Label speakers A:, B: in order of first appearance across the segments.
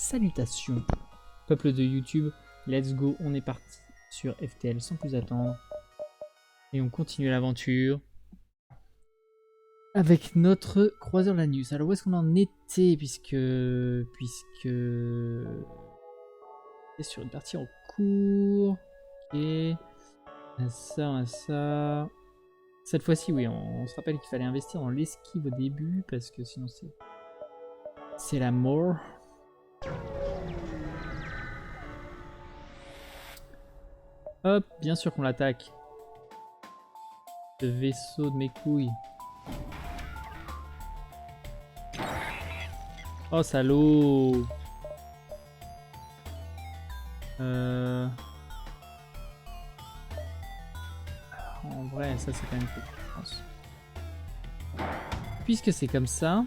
A: Salutations, peuple de YouTube, let's go, on est parti sur FTL sans plus attendre. Et on continue l'aventure avec notre croiseur Lanius. Alors où est-ce qu'on en était puisque c'est sur une partie en cours. Ok. Ça. Cette fois-ci, oui, on se rappelle qu'il fallait investir dans l'esquive au début parce que sinon c'est la mort. Hop, bien sûr qu'on l'attaque. Ce vaisseau de mes couilles. Oh salaud. En vrai, ça c'est quand même cool, je pense. Puisque c'est comme ça.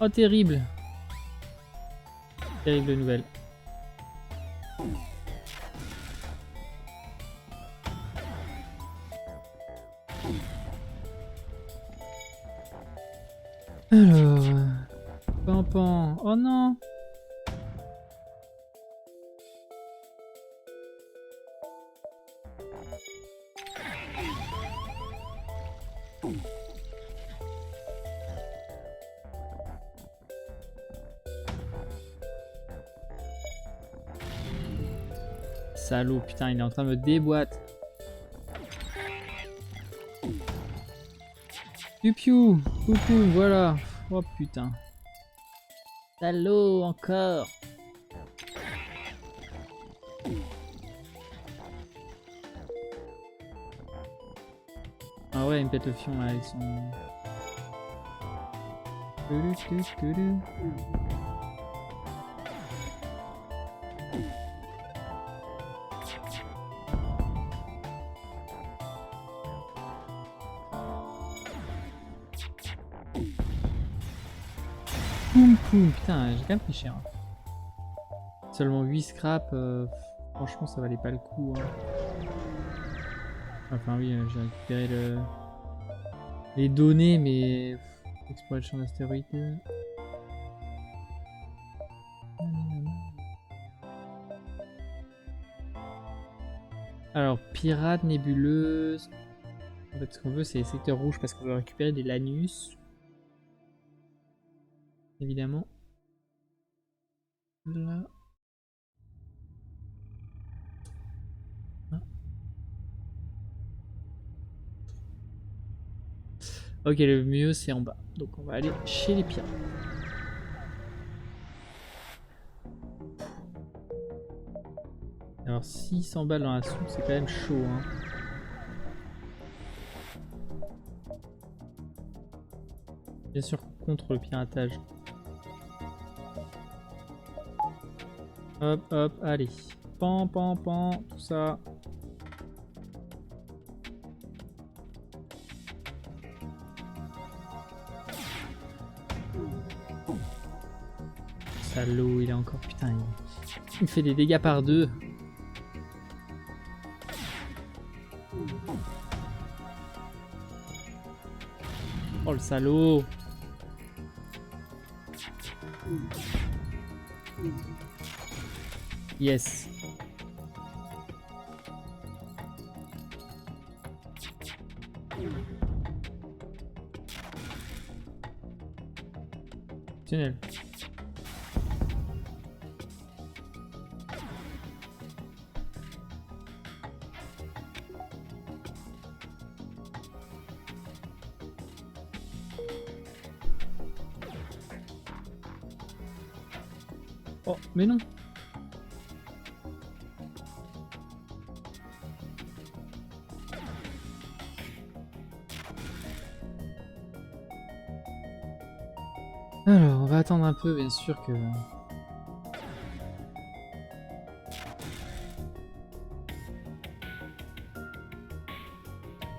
A: Oh terrible. Terrible nouvelle. Alors... Pampan. Oh non. Salaud, putain, il est en train de me déboîter. Piu-piu, coucou, voilà. Oh putain. Salaud, encore. Ah ouais, il me pète le fion là, ils sont... Poum poum, putain, j'ai quand même pris cher. Seulement 8 scraps, franchement ça valait pas le coup. Hein. Enfin oui, j'ai récupéré les données, mais explorer le champ d'astéroïdes. Alors, pirate, nébuleuse. En fait, ce qu'on veut, c'est les secteurs rouges parce qu'on veut récupérer des Lanius. Évidemment. Là. Ah. Ok, le mieux, c'est en bas. Donc, on va aller chez les pirates. Alors, 600 balles dans la soupe, c'est quand même chaud. Hein. Bien sûr, contre le piratage. Hop, hop, allez. Pan, pan, pan, tout ça. Salaud, il est encore... Putain, il fait des dégâts par deux. Oh le salaud. Yes. Tunnel. Oh, mais non. Alors, on va attendre un peu, bien sûr que...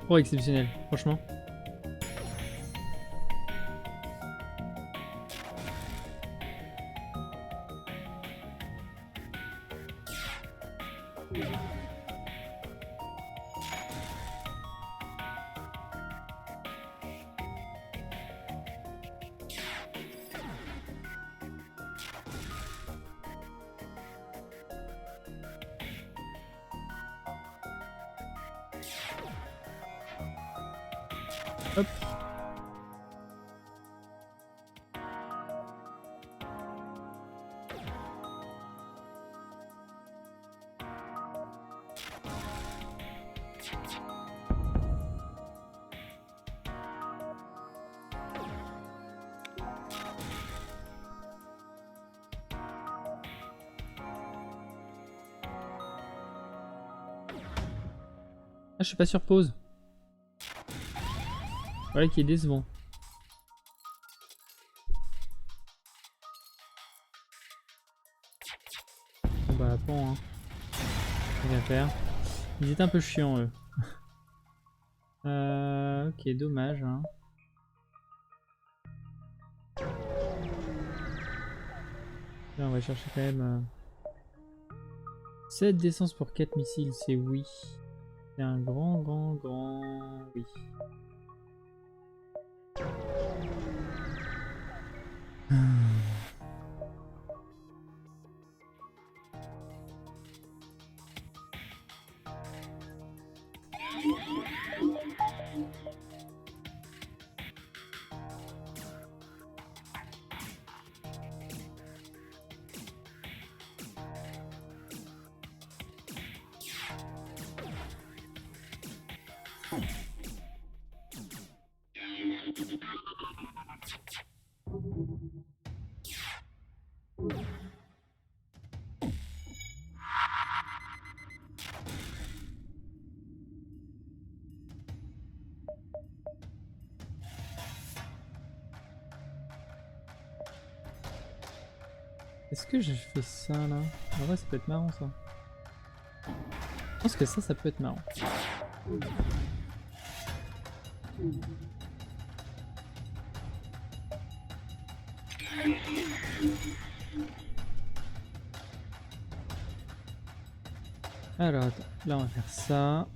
A: Oh, exceptionnel, franchement. Ah, je suis pas sur pause. Voilà qui est décevant. Bon bah bon, hein. Rien à faire. Ils étaient un peu chiants eux. Ok, dommage. Hein. Là, on va chercher quand même 7 d'essence pour 4 missiles, c'est oui. C'est un grand oui. Est-ce que je fais ça là? En vrai, ça peut être marrant ça. Je pense que ça peut être marrant. Alors, attends. Là, on va faire ça.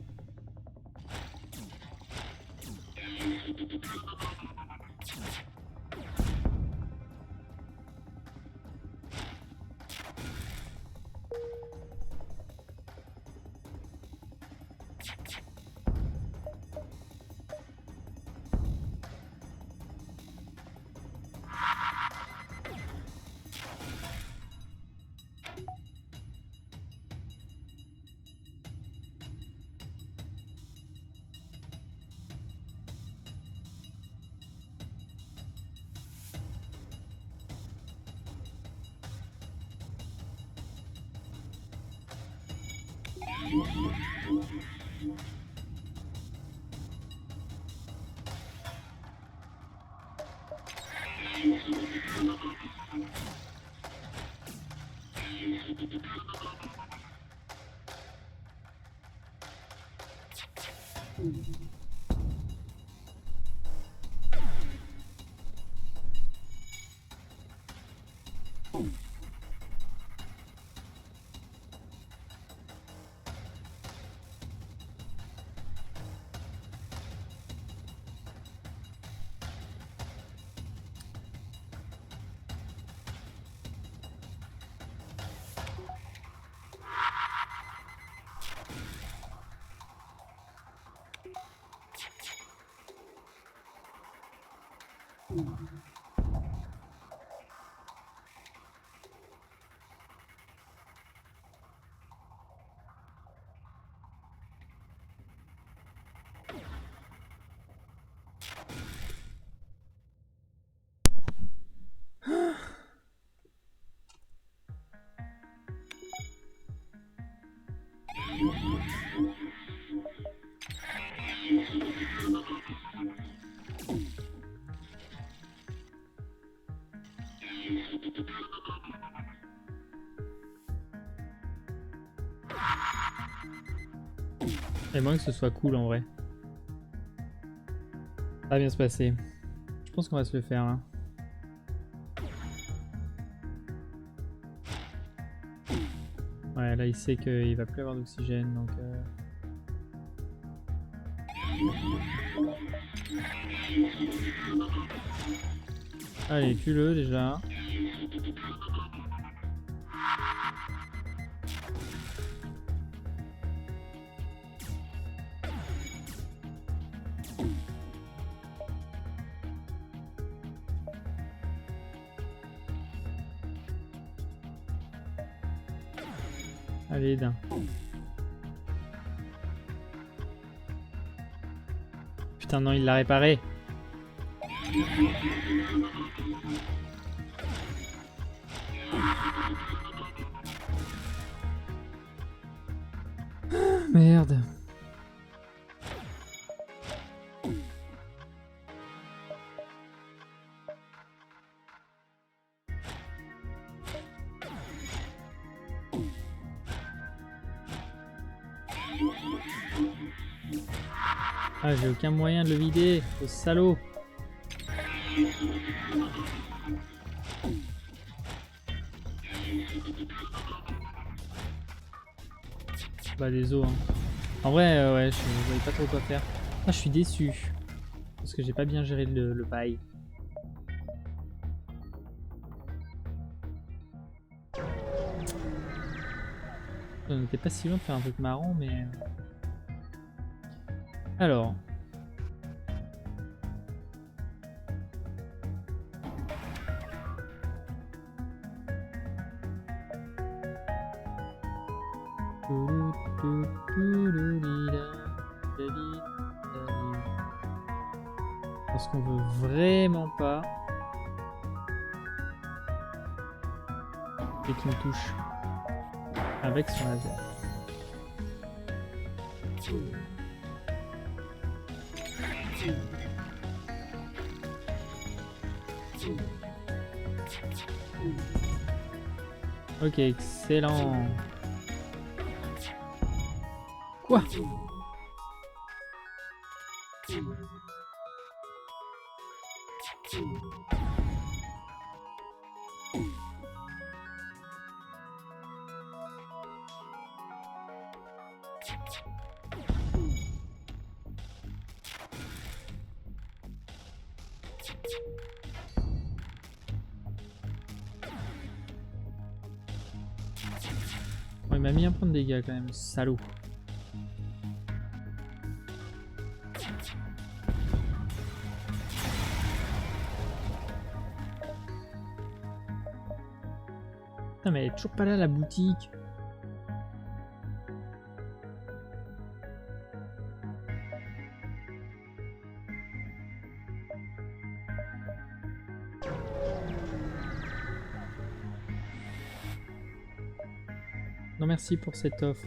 A: Et moins que ce soit cool en vrai. Ça va bien se passer. Je pense qu'on va se le faire là. Ouais, là il sait qu'il va plus avoir d'oxygène donc. Allez, tue-le déjà. Allez, d'un. putain, non, il l'a réparé. Merde. Ah, j'ai aucun moyen de le vider, ce salaud. Bah des os, hein. En vrai, ouais, je voyais pas trop quoi faire. Ah, je suis déçu. Parce que j'ai pas bien géré le bail. On n'était pas si loin de faire un truc marrant, mais... Alors... Parce qu'on veut vraiment pas et qu'il me touche avec son laser. Ok, excellent. Quoi? Bon, il m'a mis un point de dégâts quand même, salaud. Putain, mais elle est toujours pas là la boutique. Non merci pour cette offre.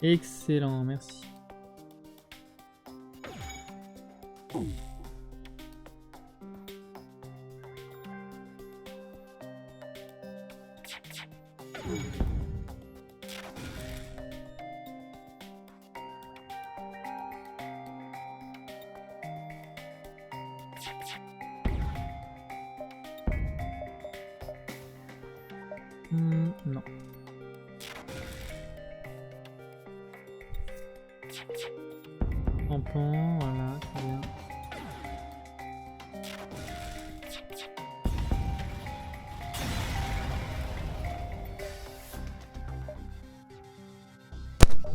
A: Excellent, merci. Non. Tampon, voilà, très bien.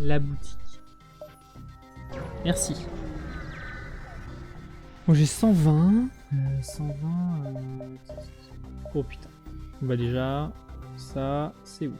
A: La boutique. Merci. Bon, j'ai 120. 120. Oh putain. Bah déjà, ça, c'est oui.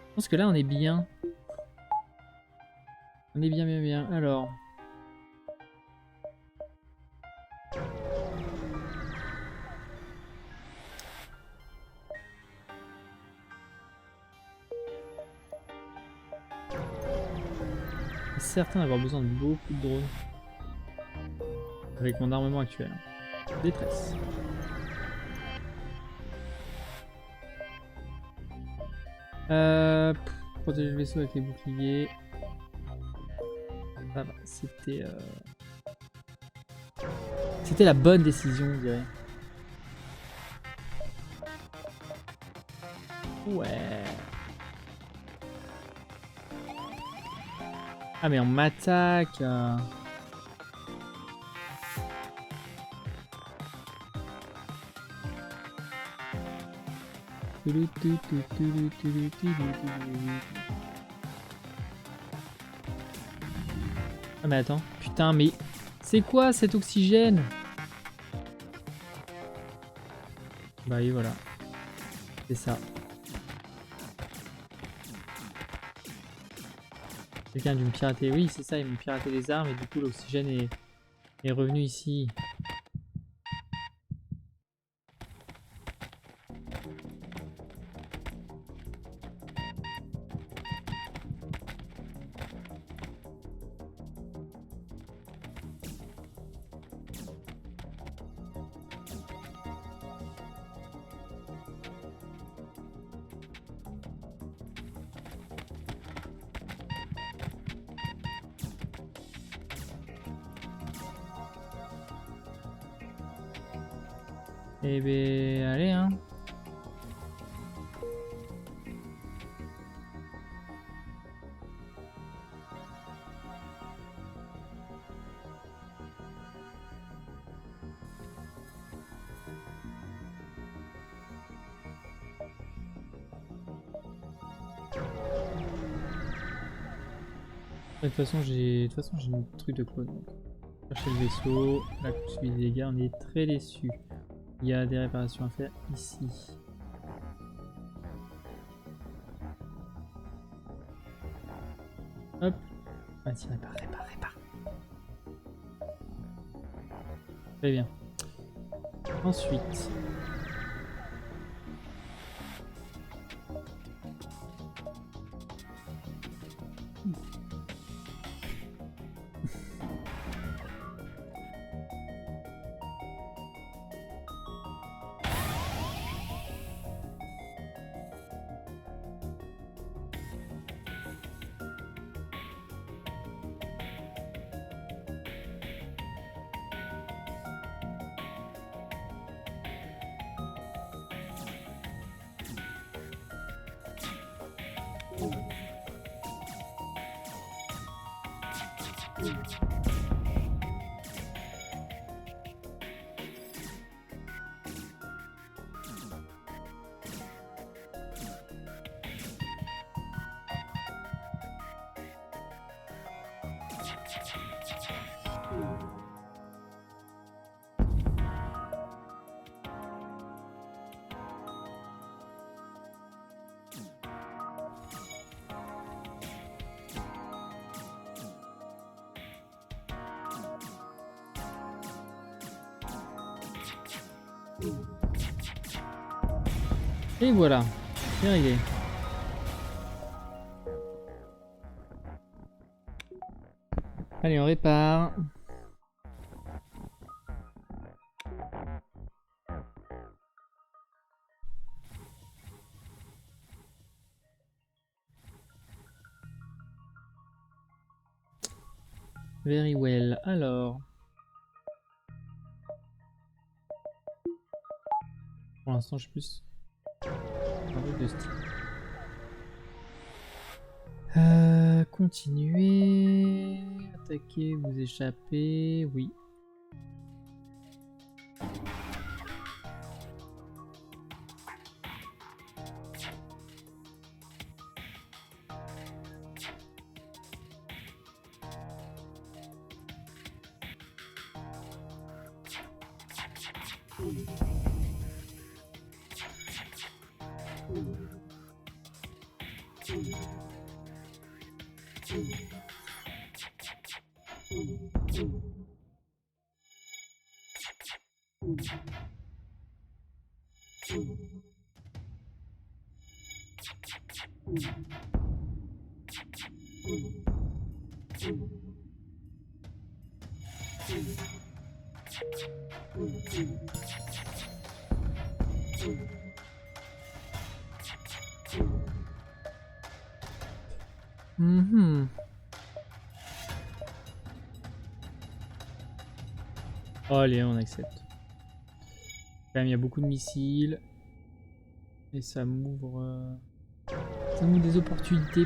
A: Je pense que là on est bien. On est bien, bien, bien. Alors. certain d'avoir besoin de beaucoup de drones. Avec mon armement actuel. Détresse. Protéger le vaisseau avec les boucliers. Ça va, c'était... C'était la bonne décision, je dirais. Ouais. Ah mais on m'attaque. Ah mais attends, putain mais c'est quoi cet oxygène? Bah oui voilà, c'est ça. Quelqu'un a dû me pirater, oui c'est ça, ils m'ont piraté les armes et du coup l'oxygène est revenu ici. Eh ben, allez hein. De toute façon, j'ai un truc de clone. Chercher le vaisseau, là, suivi des dégâts, on est très déçus. Il y a des réparations à faire ici. Hop. Vas-y, répare. Très bien. Ensuite. Et voilà, c'est réglé. Allez, on répare. Very well. Alors. Pour l'instant, je suis plus un truc de style. Continuez. Attaquer, vous échapper. Oui. Mhm. Oh, allez, on accepte. Quand même, il y a beaucoup de missiles. Et ça m'ouvre des opportunités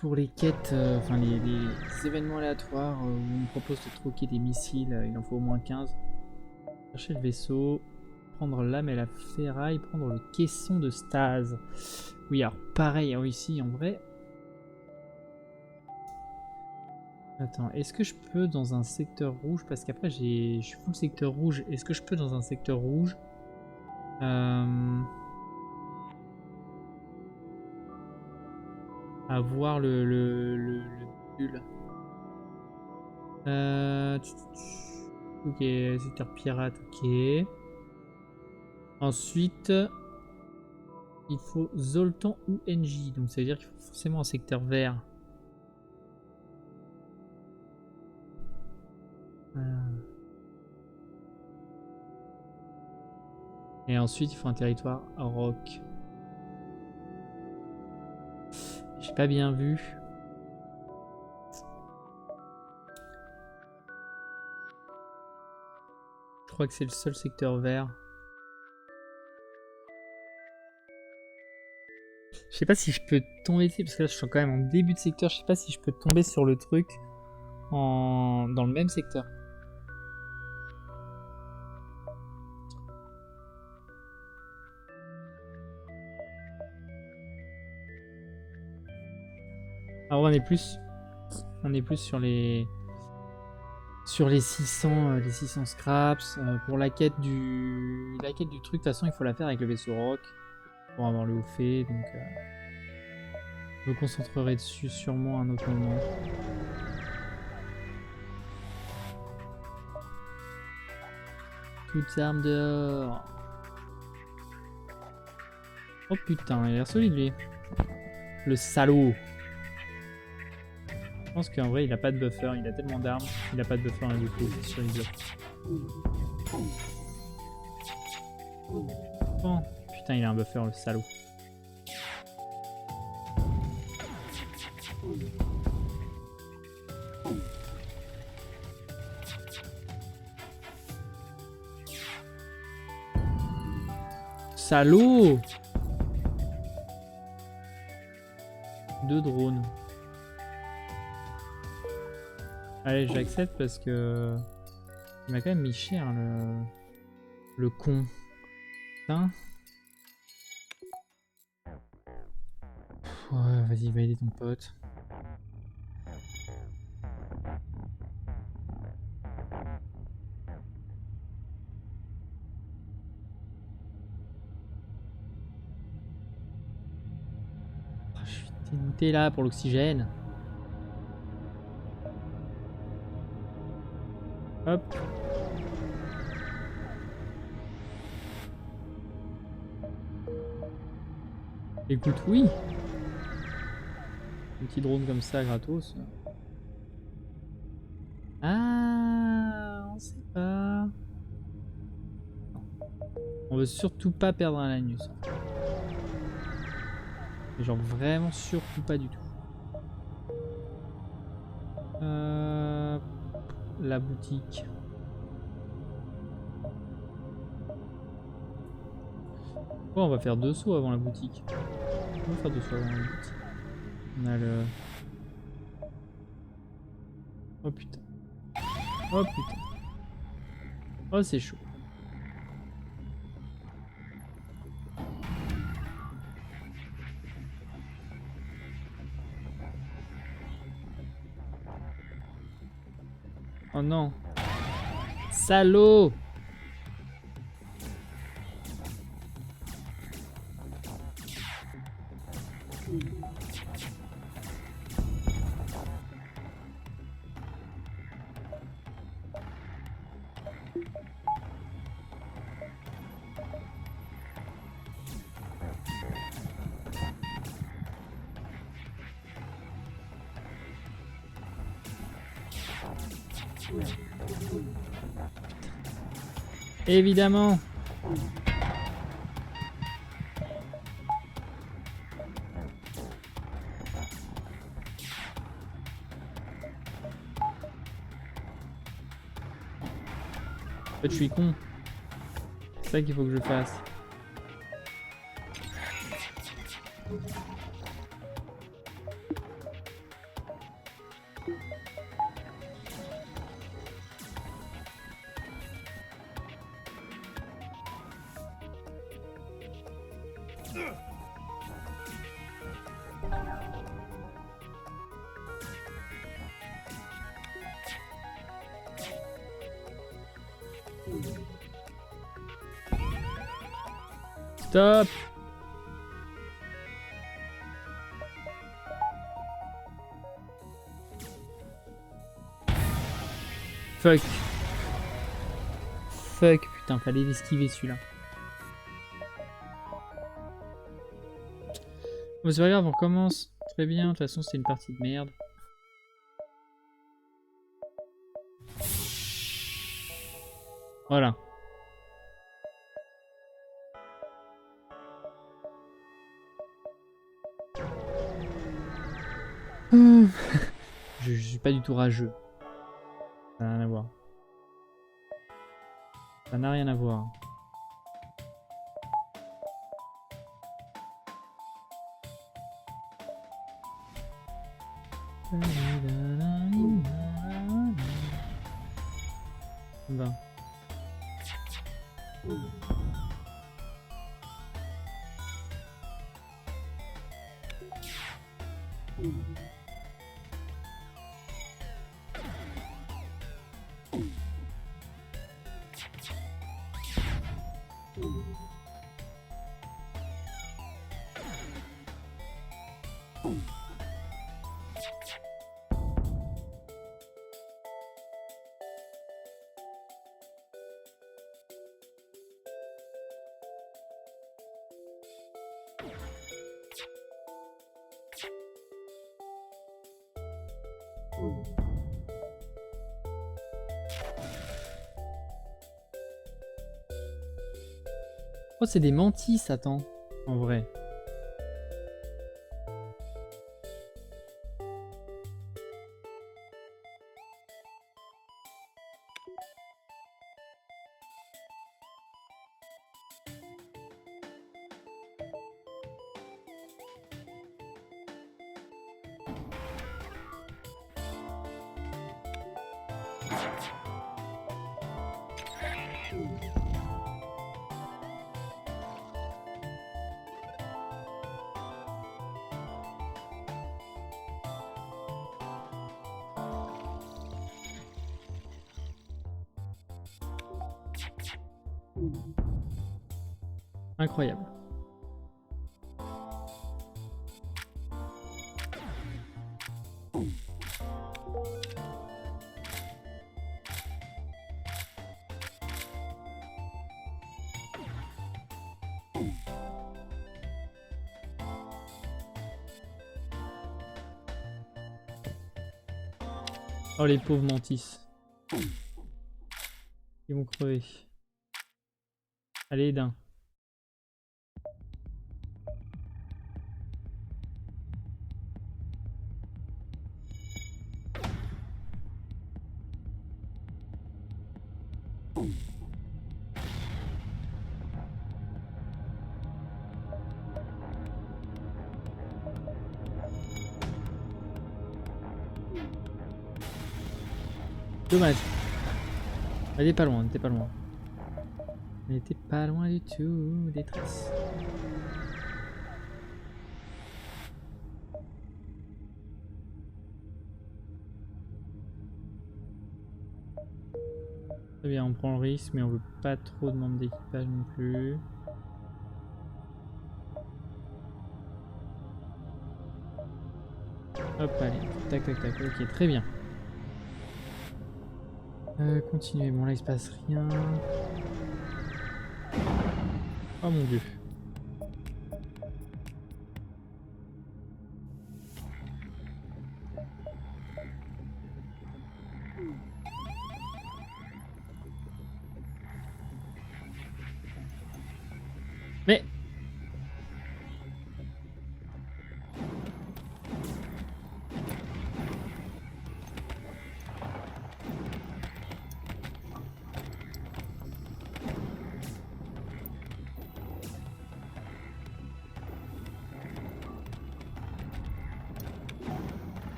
A: pour les quêtes, enfin les événements aléatoires où on me propose de troquer des missiles. Il en faut au moins 15. Chercher le vaisseau. Prendre l'âme et la ferraille. Prendre le caisson de stase. Oui, alors pareil, ici en vrai. Attends, est-ce que je peux dans un secteur rouge? Parce qu'après je suis full secteur rouge. Est-ce que je peux dans un secteur rouge avoir le bulle? Ok, secteur pirate, ok. Ensuite, il faut Zoltan ou NJ. Donc ça veut dire qu'il faut forcément un secteur vert. Et ensuite, il faut un territoire rock. J'ai pas bien vu. Je crois que c'est le seul secteur vert. Je sais pas si je peux tomber dessus, parce que là je suis quand même en début de secteur. Je sais pas si je peux tomber sur le truc dans le même secteur. Alors on est plus sur les 600 scraps. Pour la quête du truc, de toute façon il faut la faire avec le vaisseau rock pour avoir le haut fait. Donc je me concentrerai dessus sûrement à un autre moment. Toutes armes dehors. Oh putain, il a l'air solide lui. Le salaud. Je pense qu'en vrai il a pas de buffer, il a tellement d'armes, il a pas de buffer du coup, c'est sûr il bloque. Oh putain, il a un buffer le salaud. Salaud! 2 drones. Allez, j'accepte parce que il m'a quand même mis cher le con. Putain. Ouais, vas-y, va aider ton pote. Je suis dégoûté là pour l'oxygène. Hop. Écoute, oui. Un petit drone comme ça, gratos. Ah, on sait pas. On veut surtout pas perdre un Lanus. Mais genre vraiment surtout pas du tout. La boutique. Bon, on va faire 2 sauts avant la boutique. On va faire 2 sauts avant la boutique. On a le... Oh putain. Oh putain. Oh c'est chaud. Oh non. Salaud! Évidemment. En fait, je suis con. C'est ça qu'il faut que je fasse. Stop. Fuck. Fuck, putain, fallait l'esquiver celui-là. Bon, c'est pas grave, on recommence. Très bien, de toute façon, c'était une partie de merde. Voilà. Je suis pas du tout rageux. Ça n'a rien à voir. Ça n'a rien à voir. Va. Oh, c'est des mantis, attends, en vrai. Incroyable. Oh les pauvres mantis. Ils vont crever. Allez, d'un. Dommage. Elle était pas loin, elle était pas loin. Elle était pas loin du tout, détresse. Très bien, on prend le risque, mais on veut pas trop de membres d'équipage non plus. Hop, allez, tac tac tac, ok, très bien. Continuez, bon là il se passe rien. Oh mon dieu.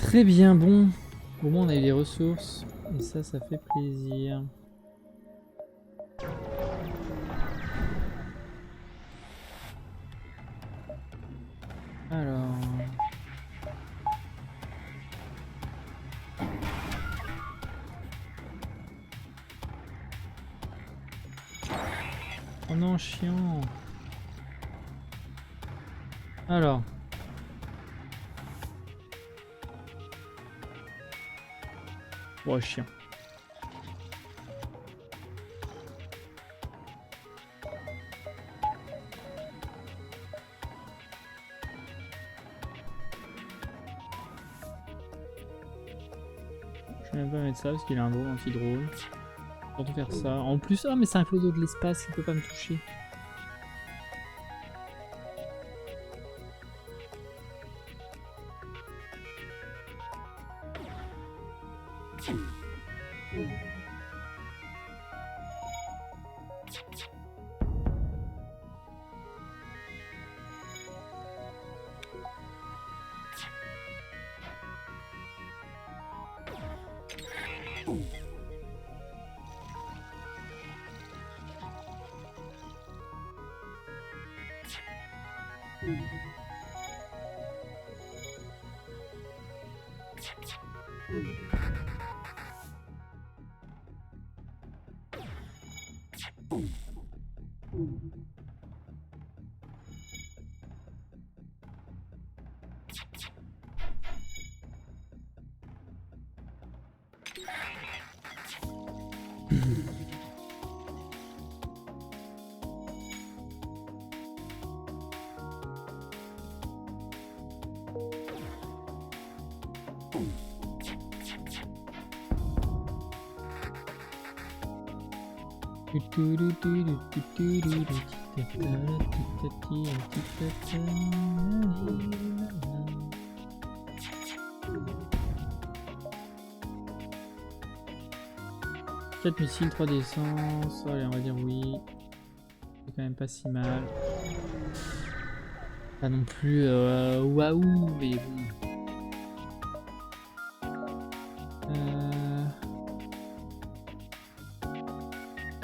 A: Très bien, bon. Au moins on a eu des ressources. Et ça fait plaisir. Alors... Oh non, chiant. Alors... Oh, chiant. Je vais même pas mettre ça parce qu'il a un drone anti-drone. Surtout faire ça. En plus, ah mais c'est un clodo de l'espace, il peut pas me toucher. Quatre missiles, 3 d'essence. Allez, on va dire oui. C'est quand même pas si mal. Pas non plus waouh, mais bon.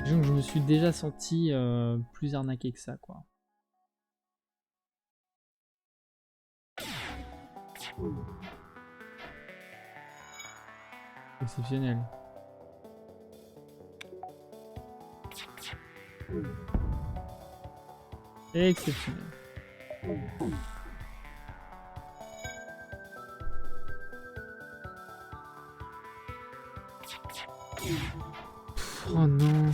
A: Disons que je me suis déjà senti plus arnaqué que ça, quoi. Exceptionnel. Exceptionnel. Oh non.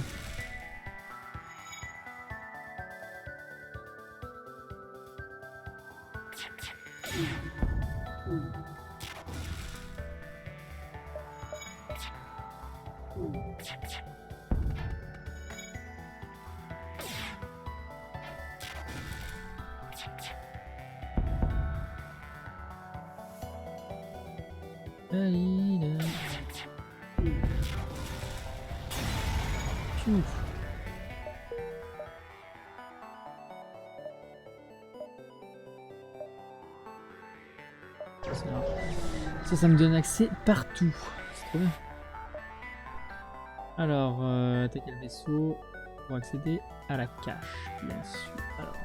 A: Ça me donne accès partout. C'est trop bien. Alors, attaquer le vaisseau pour accéder à la cache, bien sûr. Alors,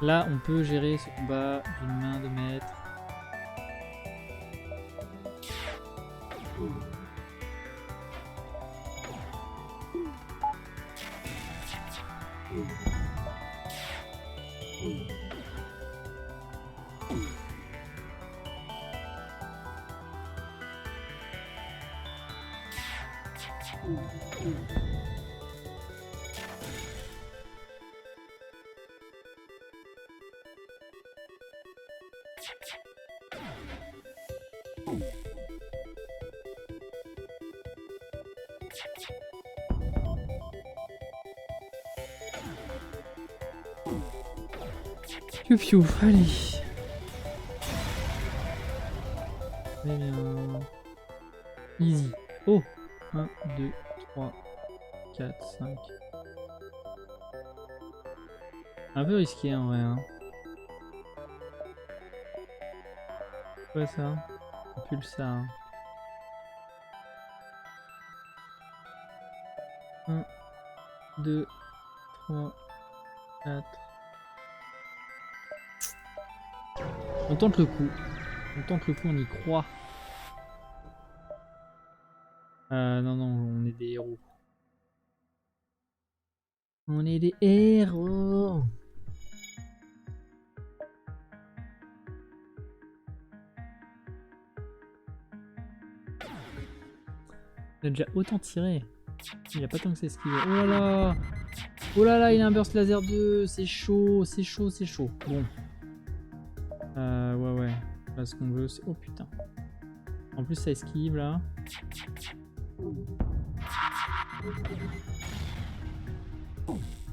A: là, on peut gérer ce combat d'une main de maître. Piou piou, allez. Très bien. Easy. Oh, 1, 2, 3, 4, 5. Un peu risqué en vrai. Hein. quoi ça? Un pulsar. 1, 2, 3, 4. On tente le coup. On tente le coup, on y croit. Non, non, on est des héros. On est des héros. On a déjà autant tiré. Il n'y a pas tant que c'est esquivé. Oh là là! Oh là là, il a un burst laser 2. C'est chaud, c'est chaud, c'est chaud. Bon. Ouais, ouais. Là, ce qu'on veut, c'est... Oh putain. En plus, ça esquive là.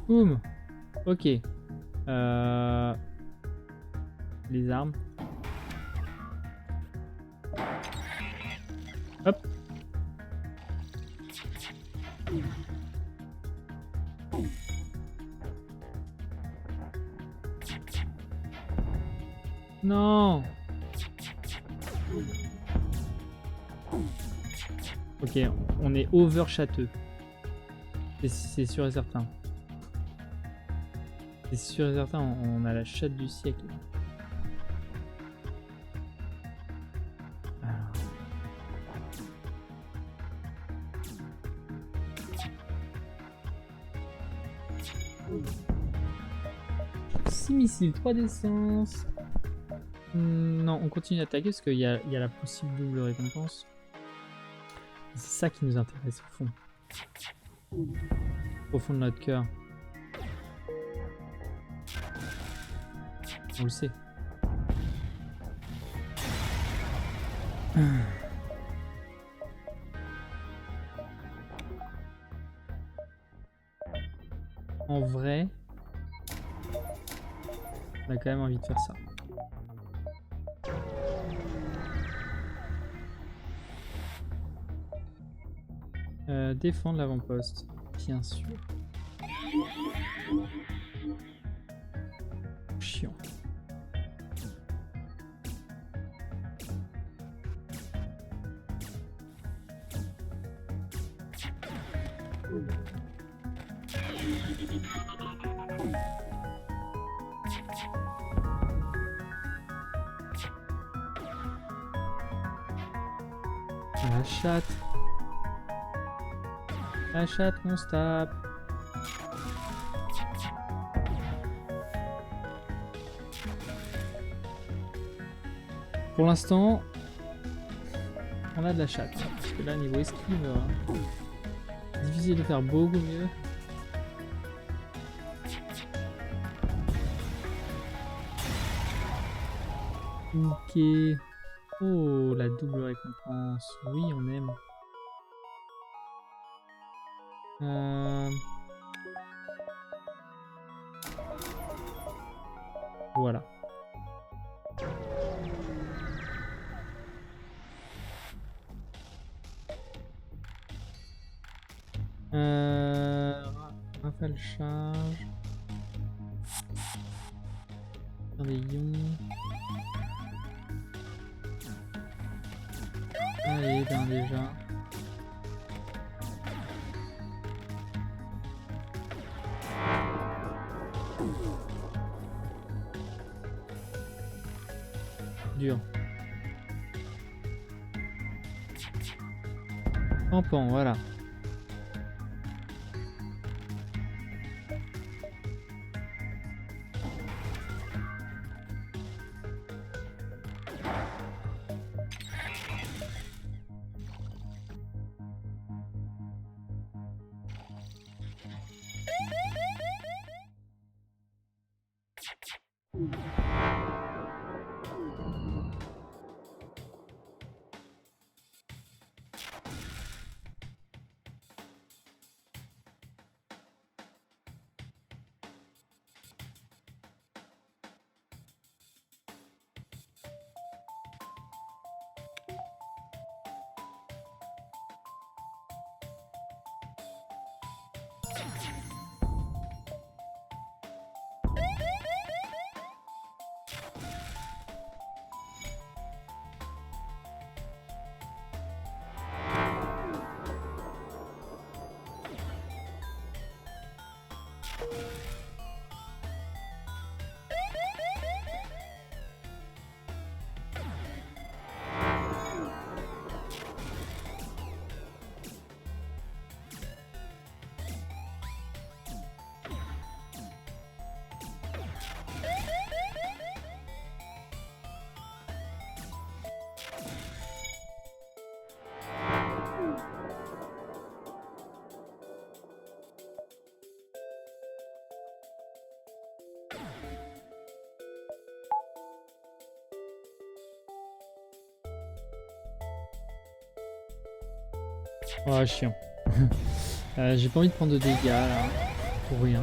A: Boum! Ok. Les armes. Hop! Non! Ok, on est over châteux. C'est sûr et certain. C'est sûr et certain, on a la chatte du siècle. Alors. 6 missiles, 3 d'essence. Non, on continue d'attaquer parce qu'il y a la possible double récompense. C'est ça qui nous intéresse au fond. Au fond de notre cœur. On le sait. En vrai, on a quand même envie de faire ça. Défendre l'avant-poste, bien sûr. Chiant. La chatte. La chatte, on se tape. Pour l'instant, on a de la chatte. Parce que là, niveau esquive, difficile de faire beaucoup mieux. Ok. Oh, la double récompense. Oui, on aime. Voilà. Rafale charge. Rayon. Allez, ben déjà. Dur. Rampant, voilà. Oh, chiant. J'ai pas envie de prendre de dégâts là, pour rien.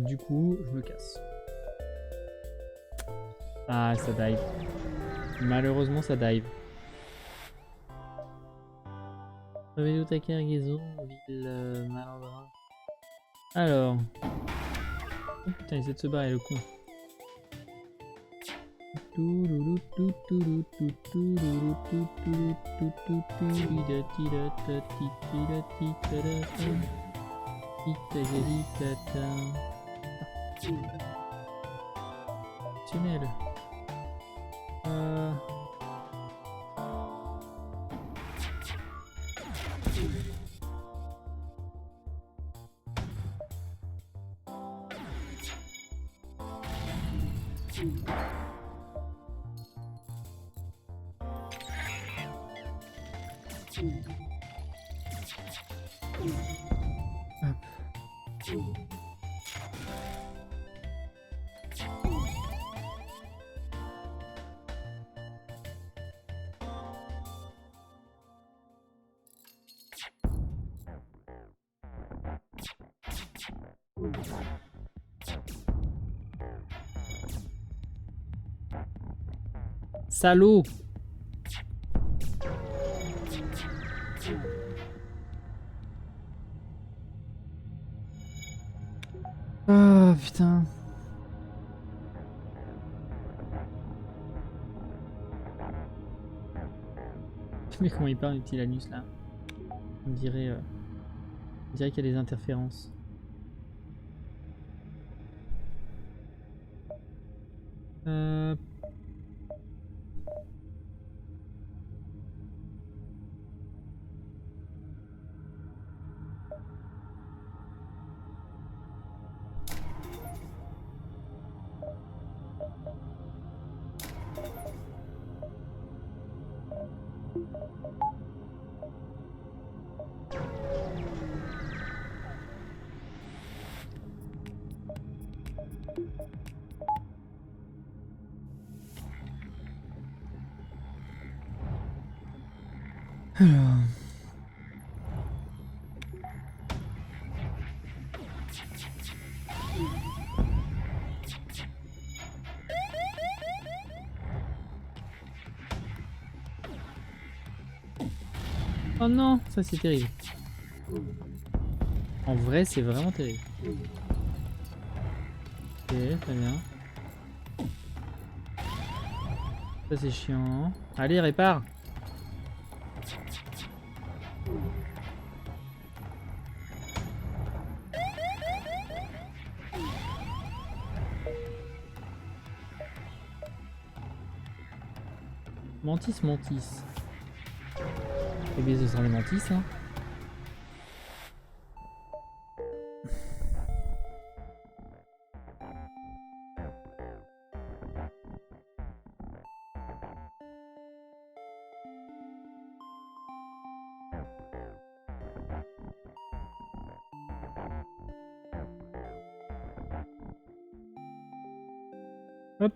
A: Du coup, je me casse. Ah, ça dive. Malheureusement, ça dive. Réveillez ta cargaison, ville malandrin. Alors. Oh putain, il essaie de se barrer, le con. Tunnel. Salaud! Ah putain. Mais comment il parle, le petit Lanus là? On dirait qu'il y a des interférences. Alors. Oh non, ça c'est terrible. En vrai, c'est vraiment terrible. Ok, très bien. Ça c'est chiant. Allez, répare. Mantis, mantis. Eh bien, ce sera les mantis, hein. Hop.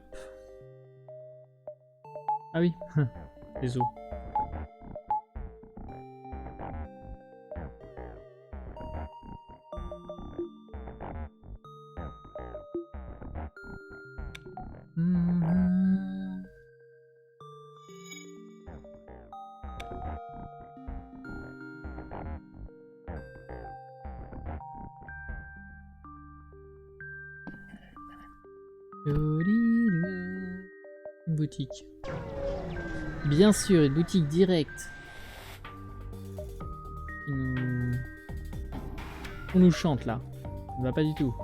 A: Ah oui, les os. Une boutique. Bien sûr, une boutique directe. On nous chante là. Ça ne va pas du tout.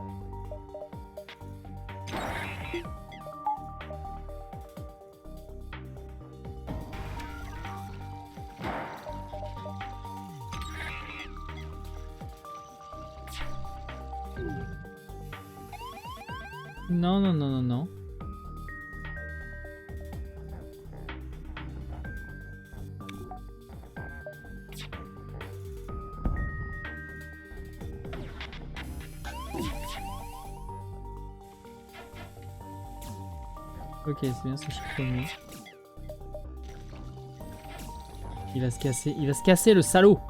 A: Non, non, non, non, non. Ok, c'est bien ce chiffre premier. Il va se casser. Il va se casser, le salaud.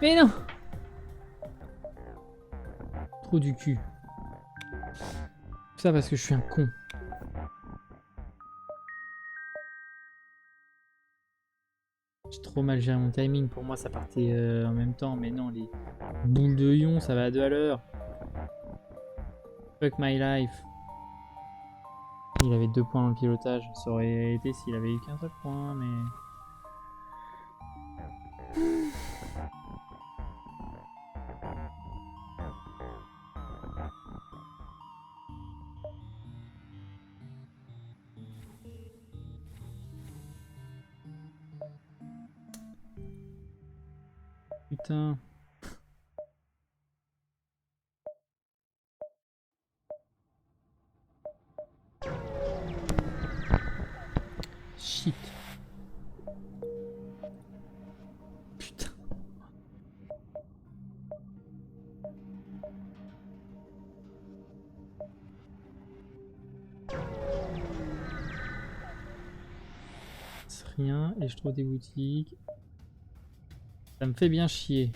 A: Mais non. Trop du cul. Tout ça parce que je suis un con. J'ai trop mal géré mon timing. Pour moi, ça partait en même temps. Mais non, les boules de ion, ça va à 2 à l'heure. Fuck my life. Il avait 2 points dans le pilotage. Ça aurait été s'il avait eu qu'un seul point, mais... Putain. Shit. Putain. C'est rien et je trouve des boutiques. Ça me fait bien chier.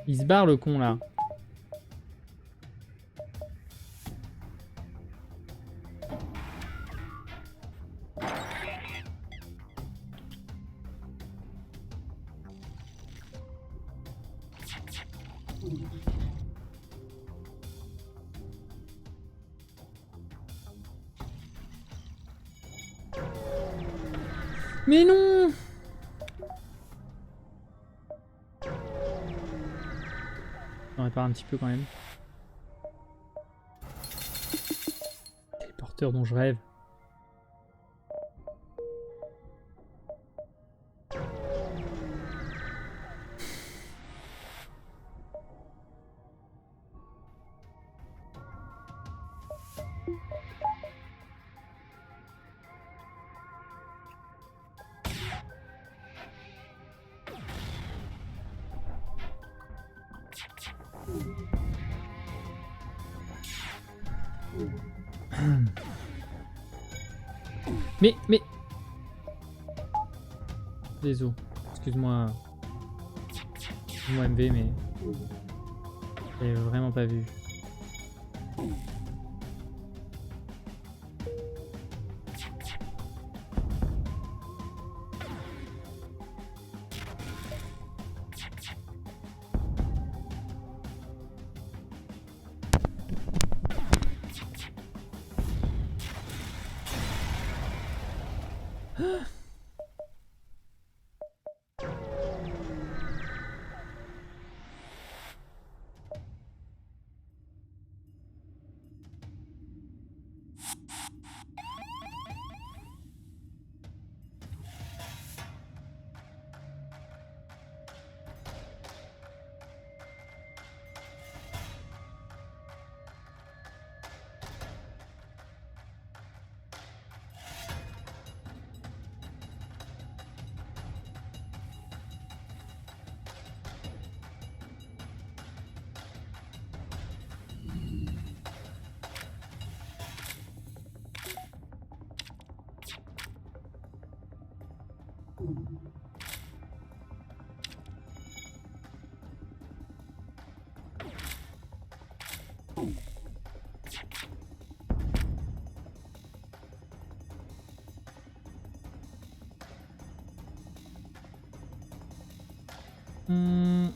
A: Il se barre le con là. Mais non! On répare un petit peu quand même. Téléporteur dont je rêve. Mais... Désolé. Excuse-moi. Excuse-moi MV, mais... J'avais vraiment pas vu.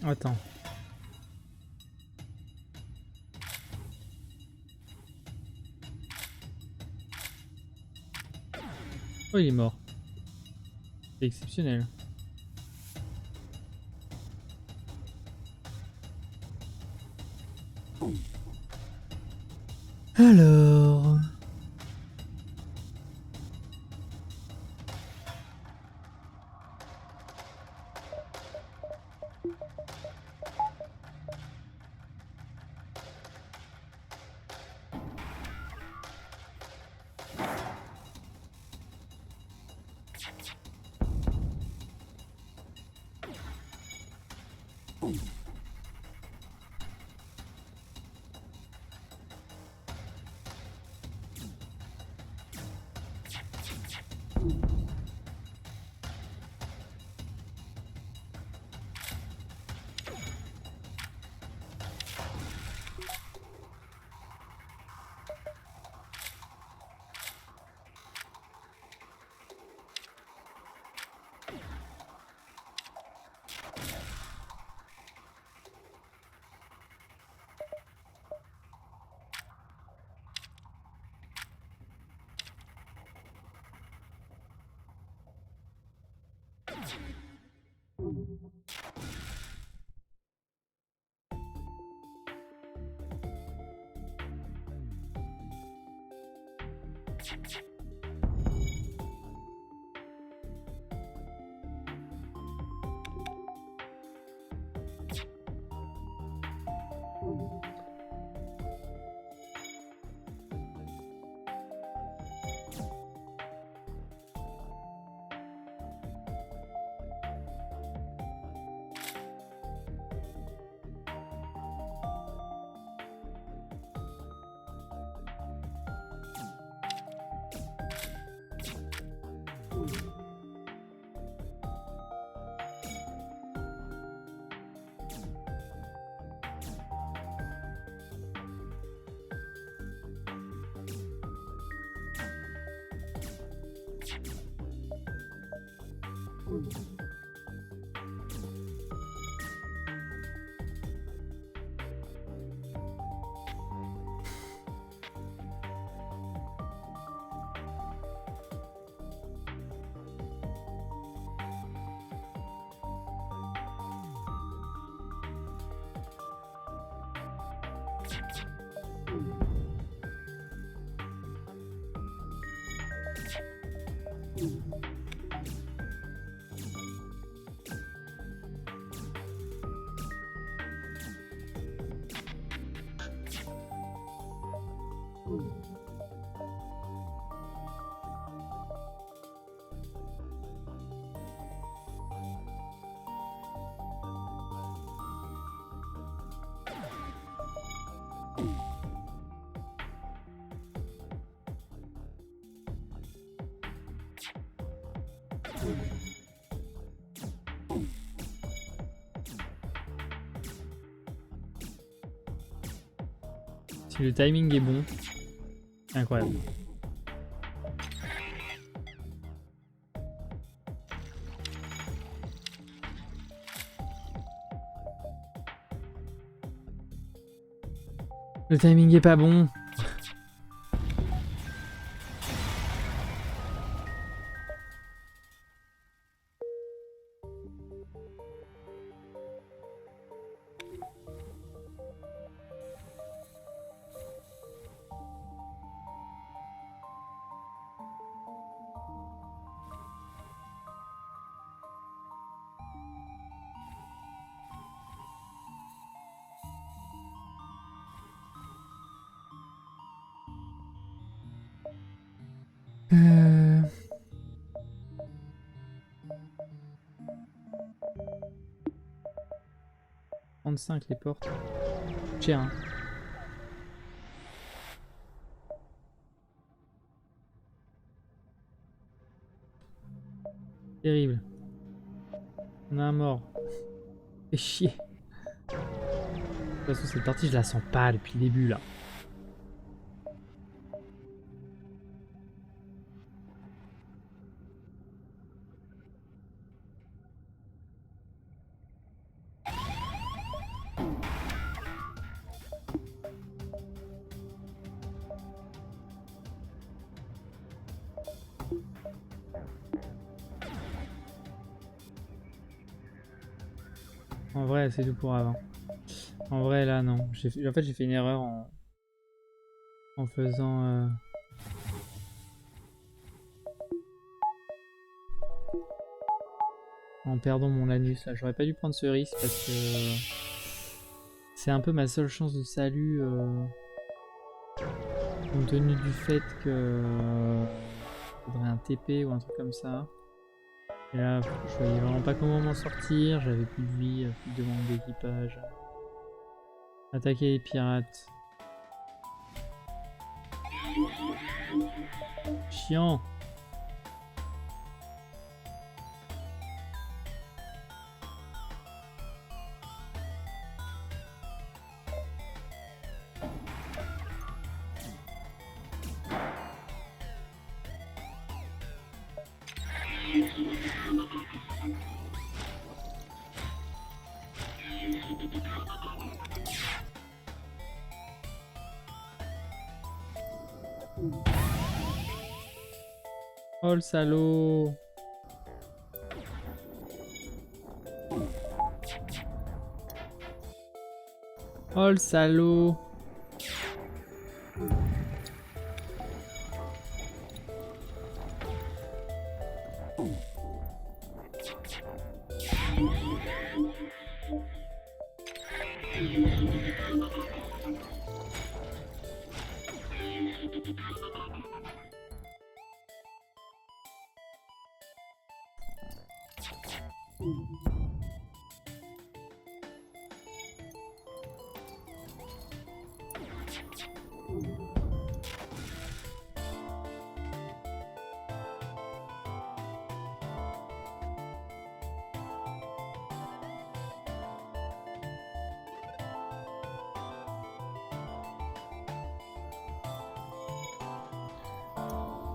A: Attends. Oh, il est mort. C'est exceptionnel. Alors... Si le timing est bon, c'est incroyable. Le timing est pas bon. Euh... 35 les portes. Cher, hein. Terrible. On a un mort. Fait chier. De toute façon, cette partie, je la sens pas depuis le début, là. En vrai, c'est tout pour avant. En vrai, là, non. En fait, j'ai fait une erreur en faisant... en perdant mon anus, là. J'aurais pas dû prendre ce risque parce que... c'est un peu ma seule chance de salut, compte tenu du fait que... faudrait un TP ou un truc comme ça. Et là, je voyais vraiment pas comment m'en sortir. J'avais plus de vie, plus de demande d'équipage. Attaquer les pirates. Chiant. Oh le salaud. Oh le salaud.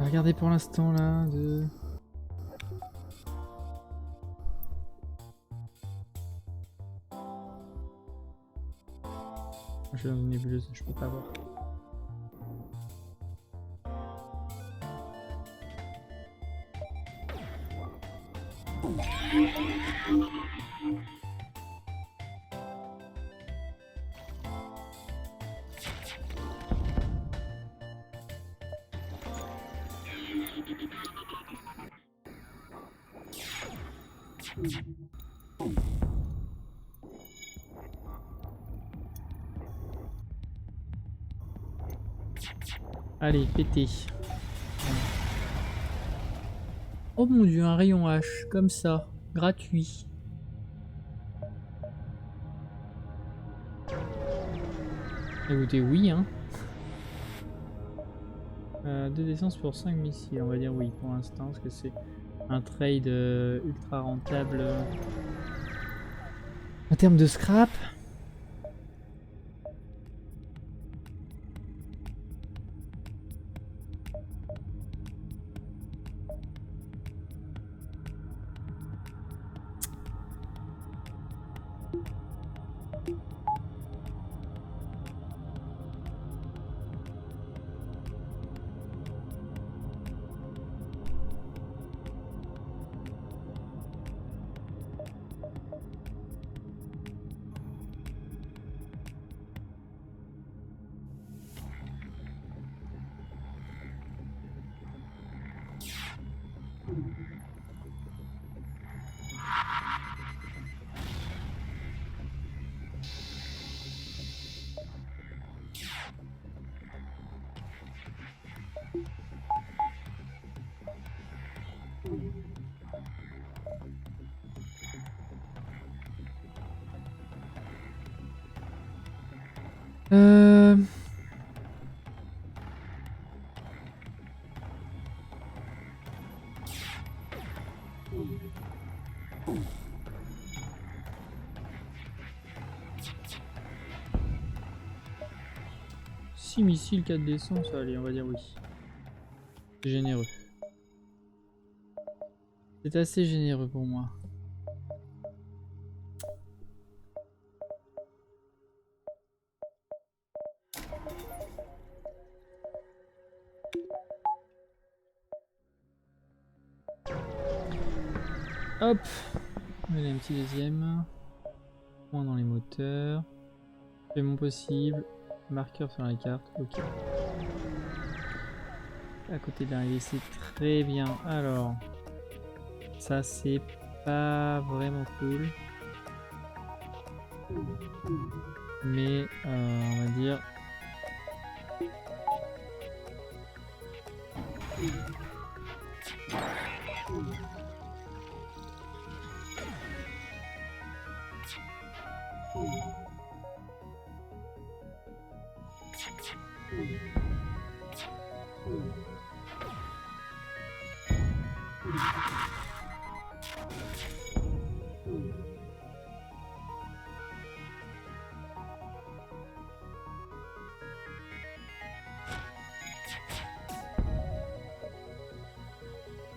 A: Regardez pour l'instant là de... Je suis dans une nébuleuse, je peux pas voir. Allez, pété. Oh mon dieu, un rayon H, comme ça, gratuit. Écoutez, oui, hein. 2 d'essence pour 5 missiles, on va dire oui pour l'instant, parce que c'est un trade ultra rentable en termes de scrap. Euh... 6 missiles, 4 d'essence, allez, on va dire oui. C'est généreux. C'est assez généreux pour moi. Hop, allez, un petit deuxième. Point dans les moteurs. Fais mon possible. Marqueur sur la carte. Ok. À côté de l'arrivée, c'est très bien. Alors, ça c'est pas vraiment cool. Mais on va dire...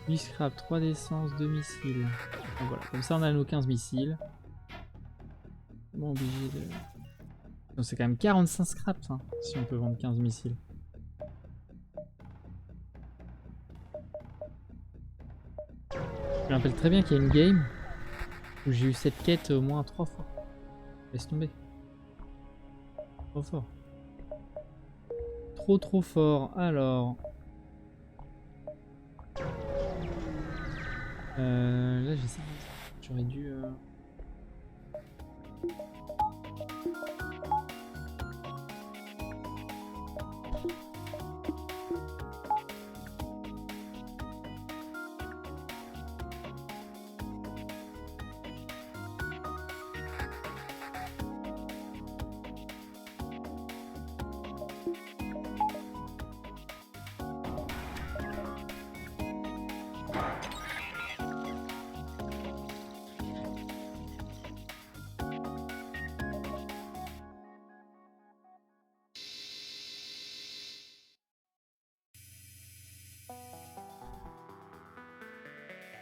A: Lui scrap, 3 d'essence, 2 missiles. Donc voilà, comme ça on a nos 15 missiles. Bon, obligé de... Donc c'est quand même 45 scraps hein, si on peut vendre 15 missiles. Je me rappelle très bien qu'il y a une game où j'ai eu cette quête au moins 3 fois. Laisse tomber. Trop fort. Trop fort. Alors... là j'ai ça. J'aurais dû...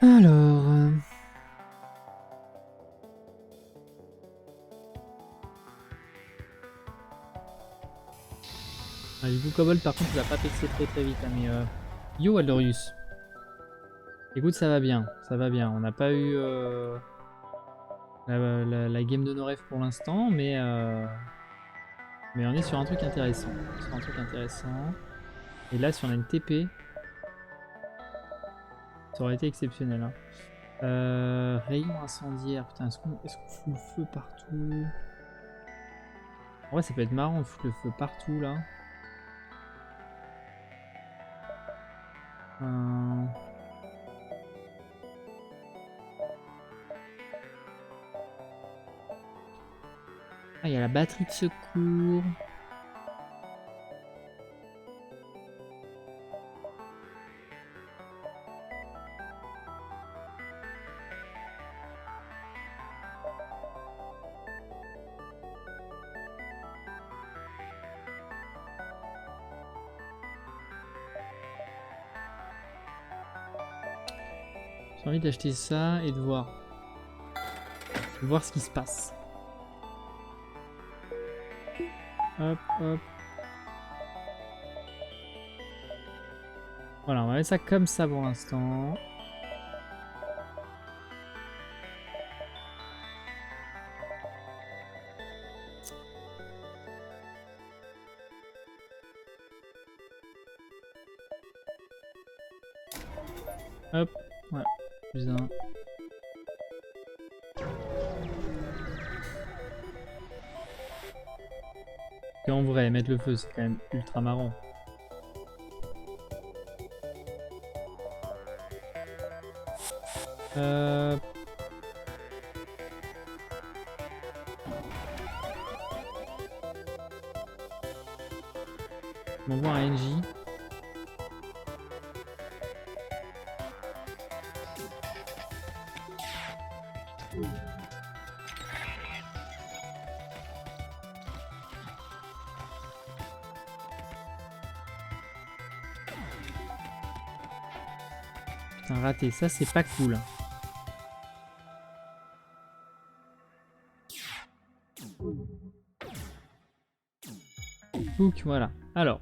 A: Alors... Ah, du coup, Cobalt, par contre, il va pas pexer très vite. Hein, mais yo, Aldorius. Écoute, ça va bien. Ça va bien. On n'a pas eu la game de Noref pour l'instant, mais on est sur un truc intéressant. Sur un truc intéressant. Et là, si on a une TP, ça aurait été exceptionnel. Hein. Rayon incendiaire. Putain, est-ce qu'on fout le feu partout? En vrai, ça peut être marrant de foutre le feu partout là. Ah, il y a la batterie de secours. J'ai envie d'acheter ça et de voir ce qui se passe. Hop, hop. Voilà, on va mettre ça comme ça pour l'instant. Hop, voilà, plus un. Et en vrai, mettre le feu, c'est quand même ultra marrant. On envoie un NJ. Putain, raté, ça c'est pas cool. Hook, voilà. Alors.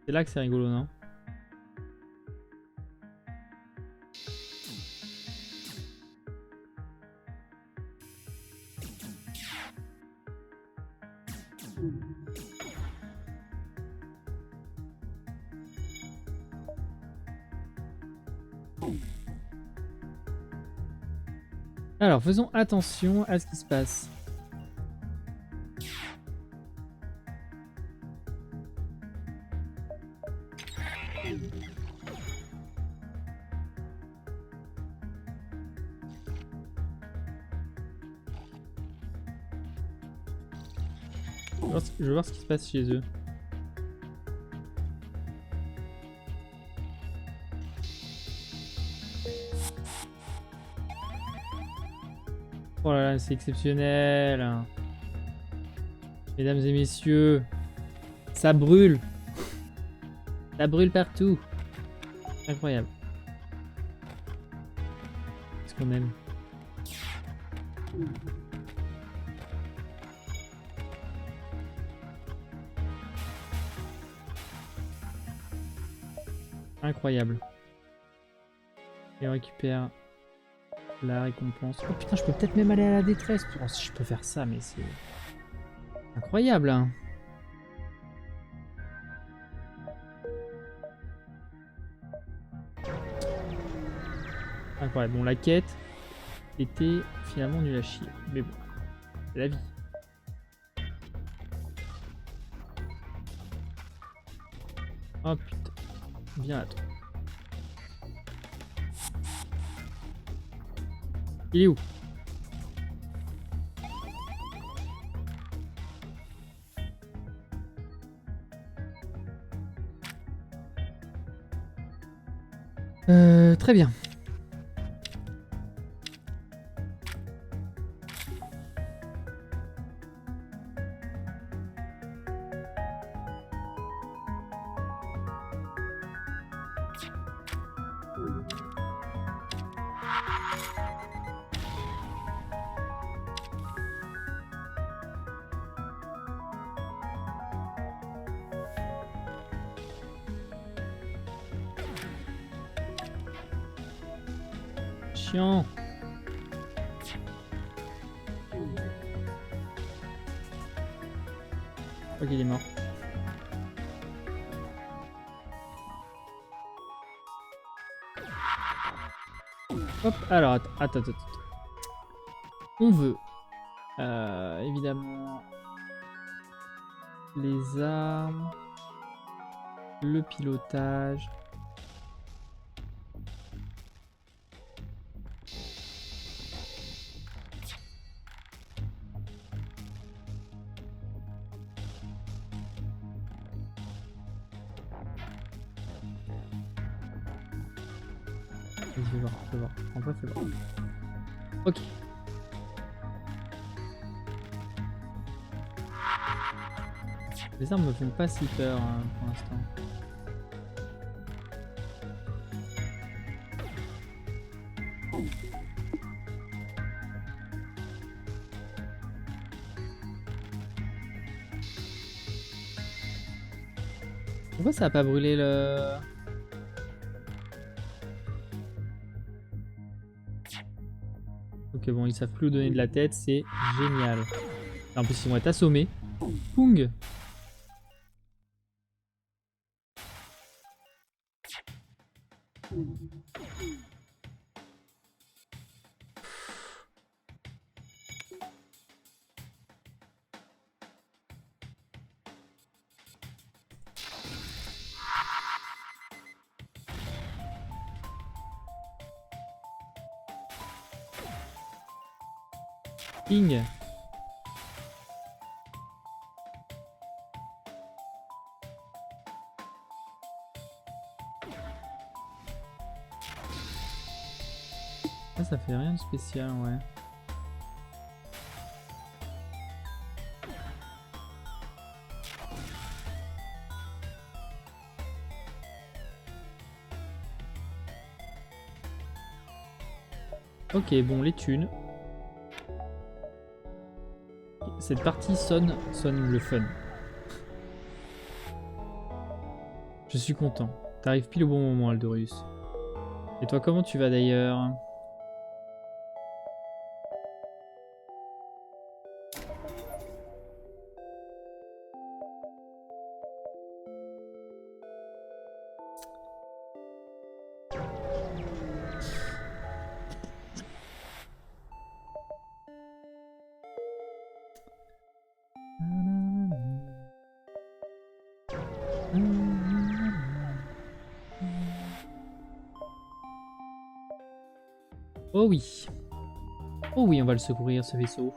A: C'est là que c'est rigolo, non? Alors, faisons attention à ce qui se passe. Je veux voir ce qui se passe chez eux. Oh là là, c'est exceptionnel. Mesdames et messieurs, ça brûle. Ça brûle partout. Incroyable. Qu'est-ce qu'on aime? Incroyable. Et on récupère la récompense. Oh putain, je peux peut-être même aller à la détresse. Oh, si je peux faire ça, mais c'est incroyable, hein. Incroyable. Bon, la quête était finalement nulle à chier. Mais bon, c'est la vie. Oh putain. Viens là, toi. Il est où? Très bien. Chiant. Ok, il est mort. Hop, alors attends. On veut évidemment les armes, le pilotage. Vas-y, fais voir. En vrai, fais voir. Ok. Les armes me font pas si peur hein, pour l'instant. Pourquoi ça a pas brûlé le... Ok, bon, ils savent plus où donner de la tête, c'est génial. En plus, ils vont être assommés. Poung! Ping! Ah, ça fait rien de spécial, ouais. Ok, bon, les thunes. Cette partie sonne le fun. Je suis content. T'arrives pile au bon moment, Aldorus. Et toi, comment tu vas d'ailleurs? Oh oui. Oh oui, on va le secourir, ce vaisseau.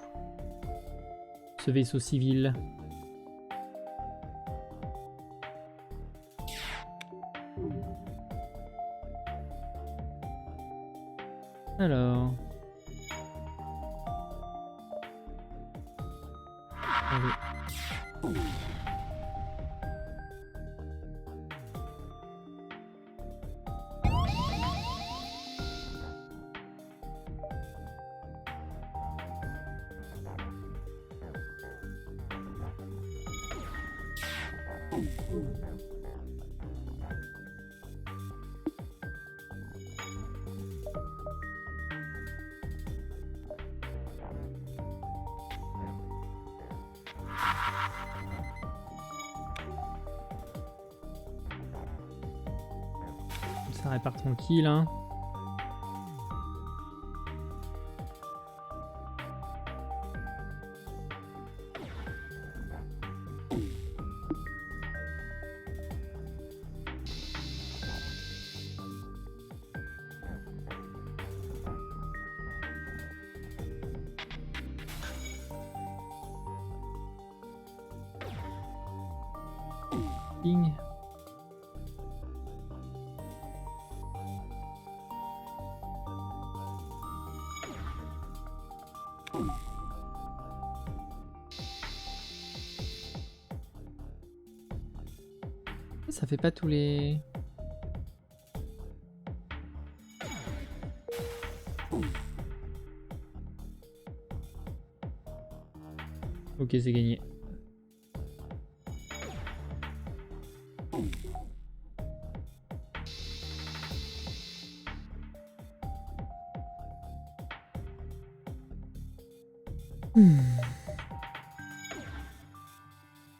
A: Ce vaisseau civil. Alors... Allez. Ça répare tranquille, hein. Ping. Ça fait pas tous les... Ok, c'est gagné.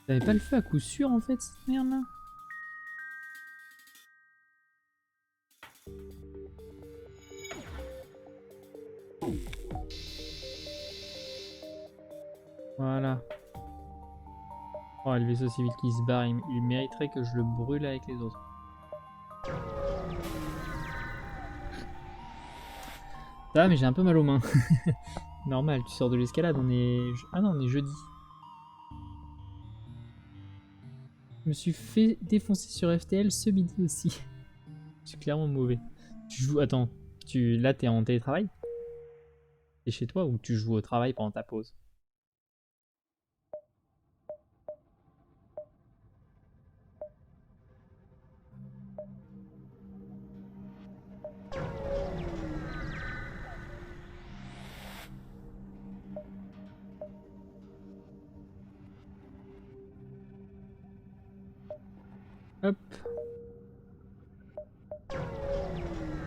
A: T'avais pas le feu à coup sûr en fait, cette merde là? Voilà. Oh, le vaisseau civil qui se barre, il mériterait que je le brûle avec les autres. Ça va, mais j'ai un peu mal aux mains. Normal, tu sors de l'escalade, on est... Ah non, on est jeudi. Je me suis fait défoncer sur FTL ce midi aussi. Je suis clairement mauvais. Tu joues... Attends, là t'es en télétravail? T'es chez toi ou tu joues au travail pendant ta pause? Hop.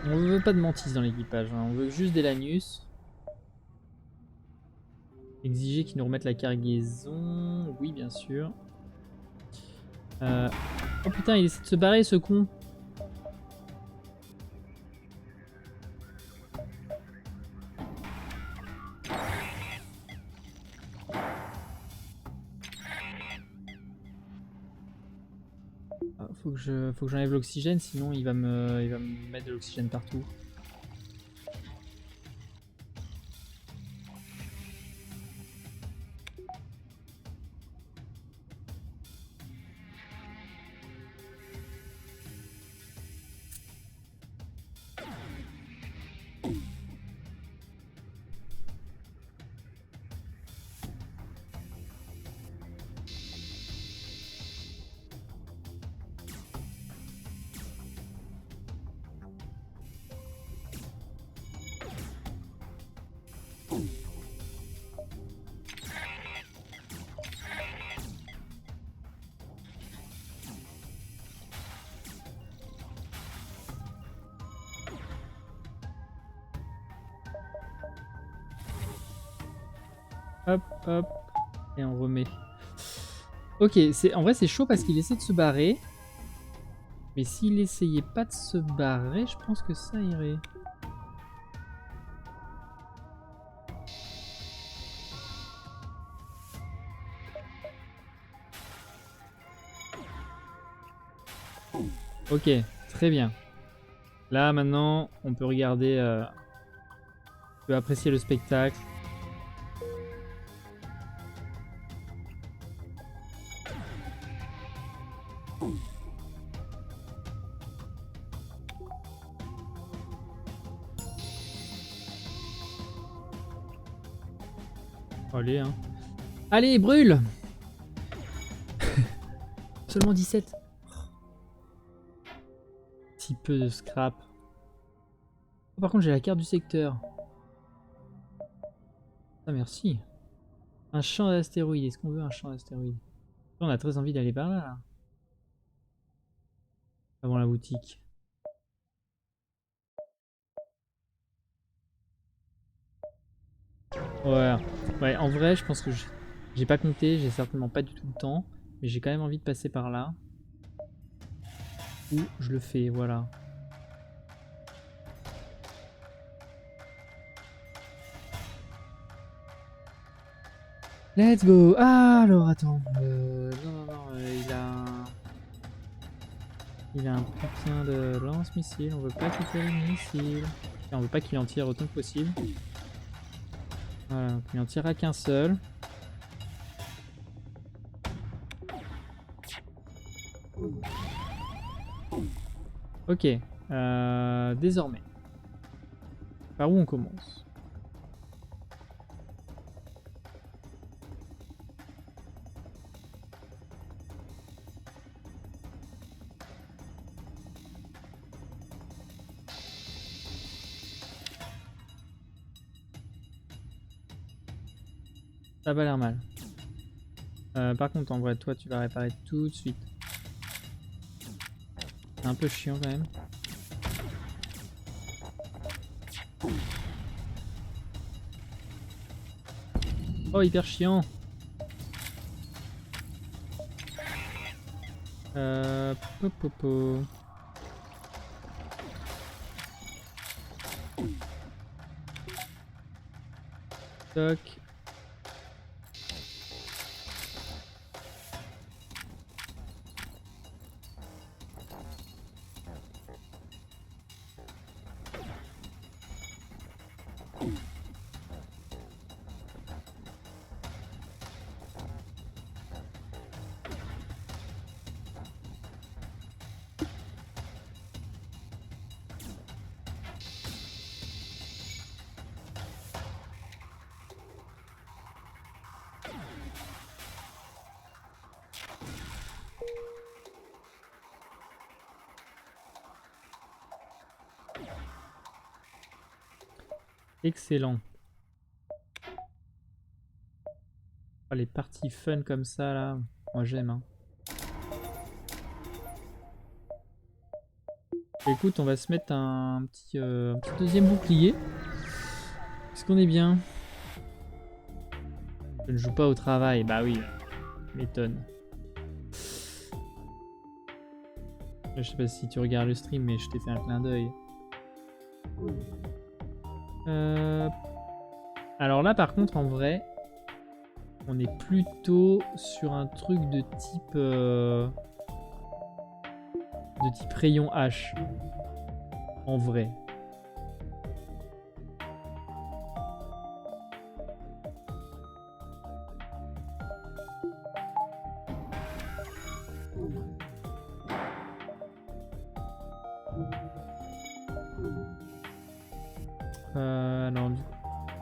A: On veut pas de mantis dans l'équipage, hein. On veut juste des Lanus. Exiger qu'ils nous remettent la cargaison. Oui, bien sûr. Oh putain, il essaie de se barrer ce con. Faut que j'enlève l'oxygène, sinon il va me mettre de l'oxygène partout. Hop, hop. Et on remet. Ok, en vrai c'est chaud parce qu'il essaie de se barrer. Mais s'il essayait pas de se barrer, je pense que ça irait. Ok, très bien. Là maintenant, on peut regarder peux apprécier le spectacle. Allez, hein. Allez, brûle! Seulement 17. Si peu de scrap. Oh, par contre, j'ai la carte du secteur. Ah, merci. Un champ d'astéroïdes. Est-ce qu'on veut un champ d'astéroïdes? On a très envie d'aller par là, là. Avant la boutique. Ouais. Ouais, en vrai, je pense que j'ai pas compté. J'ai certainement pas du tout le temps. Mais j'ai quand même envie de passer par là. Ou je le fais, voilà. Let's go. Ah, alors attends. Non, il a un putain de lance-missile. On veut pas qu'il tire le missile. Et on veut pas qu'il en tire autant que possible. Voilà, donc il en tirera qu'un seul. Ok. Désormais. Par où on commence? Ça a pas l'air mal. Par contre, en vrai, toi, tu vas réparer tout de suite. C'est un peu chiant quand même. Oh, hyper chiant. Popo. Toc. Excellent. Oh, les parties fun comme ça là, moi j'aime. Hein. Écoute, on va se mettre un petit deuxième bouclier. Est-ce qu'on est bien? Je ne joue pas au travail, bah oui, m'étonne. Je sais pas si tu regardes le stream, mais je t'ai fait un clin d'œil. Alors là, par contre, en vrai, on est plutôt sur un truc de type rayon H. En vrai. Alors du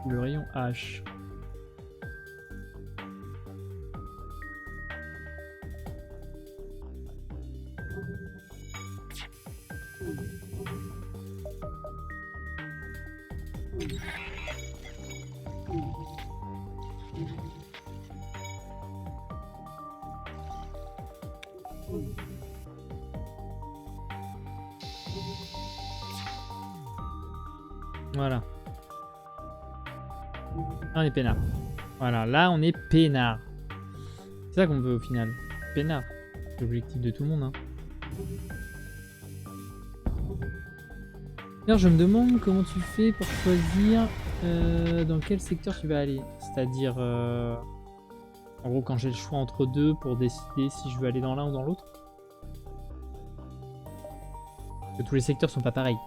A: coup, le rayon H. Voilà. Là, on est peinard. Voilà, là, on est peinard. C'est ça qu'on veut au final. Peinard. C'est l'objectif de tout le monde. Hein. D'ailleurs, je me demande comment tu fais pour choisir dans quel secteur tu vas aller. C'est-à-dire, en gros, quand j'ai le choix entre deux pour décider si je veux aller dans l'un ou dans l'autre. Parce que tous les secteurs sont pas pareils.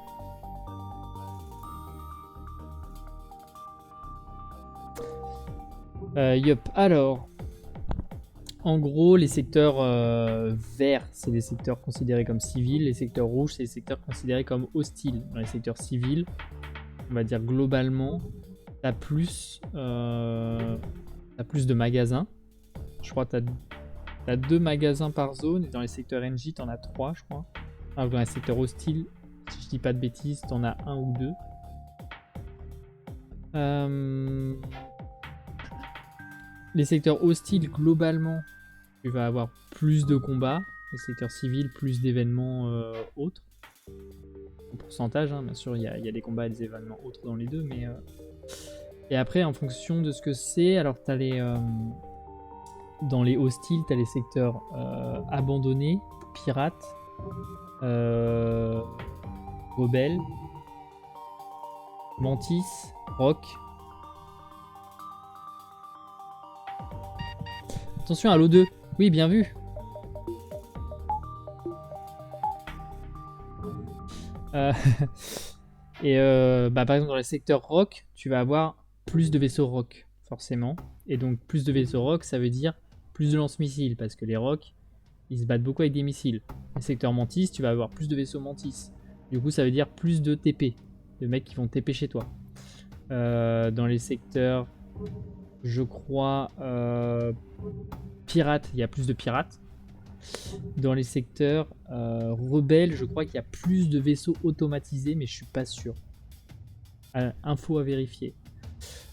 A: Yup, alors, en gros, les secteurs verts, c'est des secteurs considérés comme civils. Les secteurs rouges, c'est des secteurs considérés comme hostiles. Dans les secteurs civils, on va dire globalement, t'as plus de magasins. Je crois que t'as 2 magasins par zone. Et dans les secteurs NJ, t'en as 3, je crois. Alors, dans les secteurs hostiles, si je dis pas de bêtises, t'en as 1 ou 2. Les secteurs hostiles, globalement, tu vas avoir plus de combats. Les secteurs civils, plus d'événements autres. En pourcentage, hein, bien sûr, il y a des combats et des événements autres dans les deux. Mais, et après, en fonction de ce que c'est, alors t'as les... dans les hostiles, t'as les secteurs abandonnés, pirates, rebelles, mantis, roc. Attention à l'O2. Oui, bien vu. Et par exemple, dans les secteurs rock, tu vas avoir plus de vaisseaux rock, forcément. Et donc, plus de vaisseaux rock, ça veut dire plus de lance-missiles, parce que les rocs, ils se battent beaucoup avec des missiles. Les secteurs mantis, tu vas avoir plus de vaisseaux mantis. Du coup, ça veut dire plus de TP, de mecs qui vont TP chez toi. Dans les secteurs, je crois, pirates, il y a plus de pirates. Dans les secteurs rebelles, je crois qu'il y a plus de vaisseaux automatisés, mais je suis pas sûr. Info à vérifier.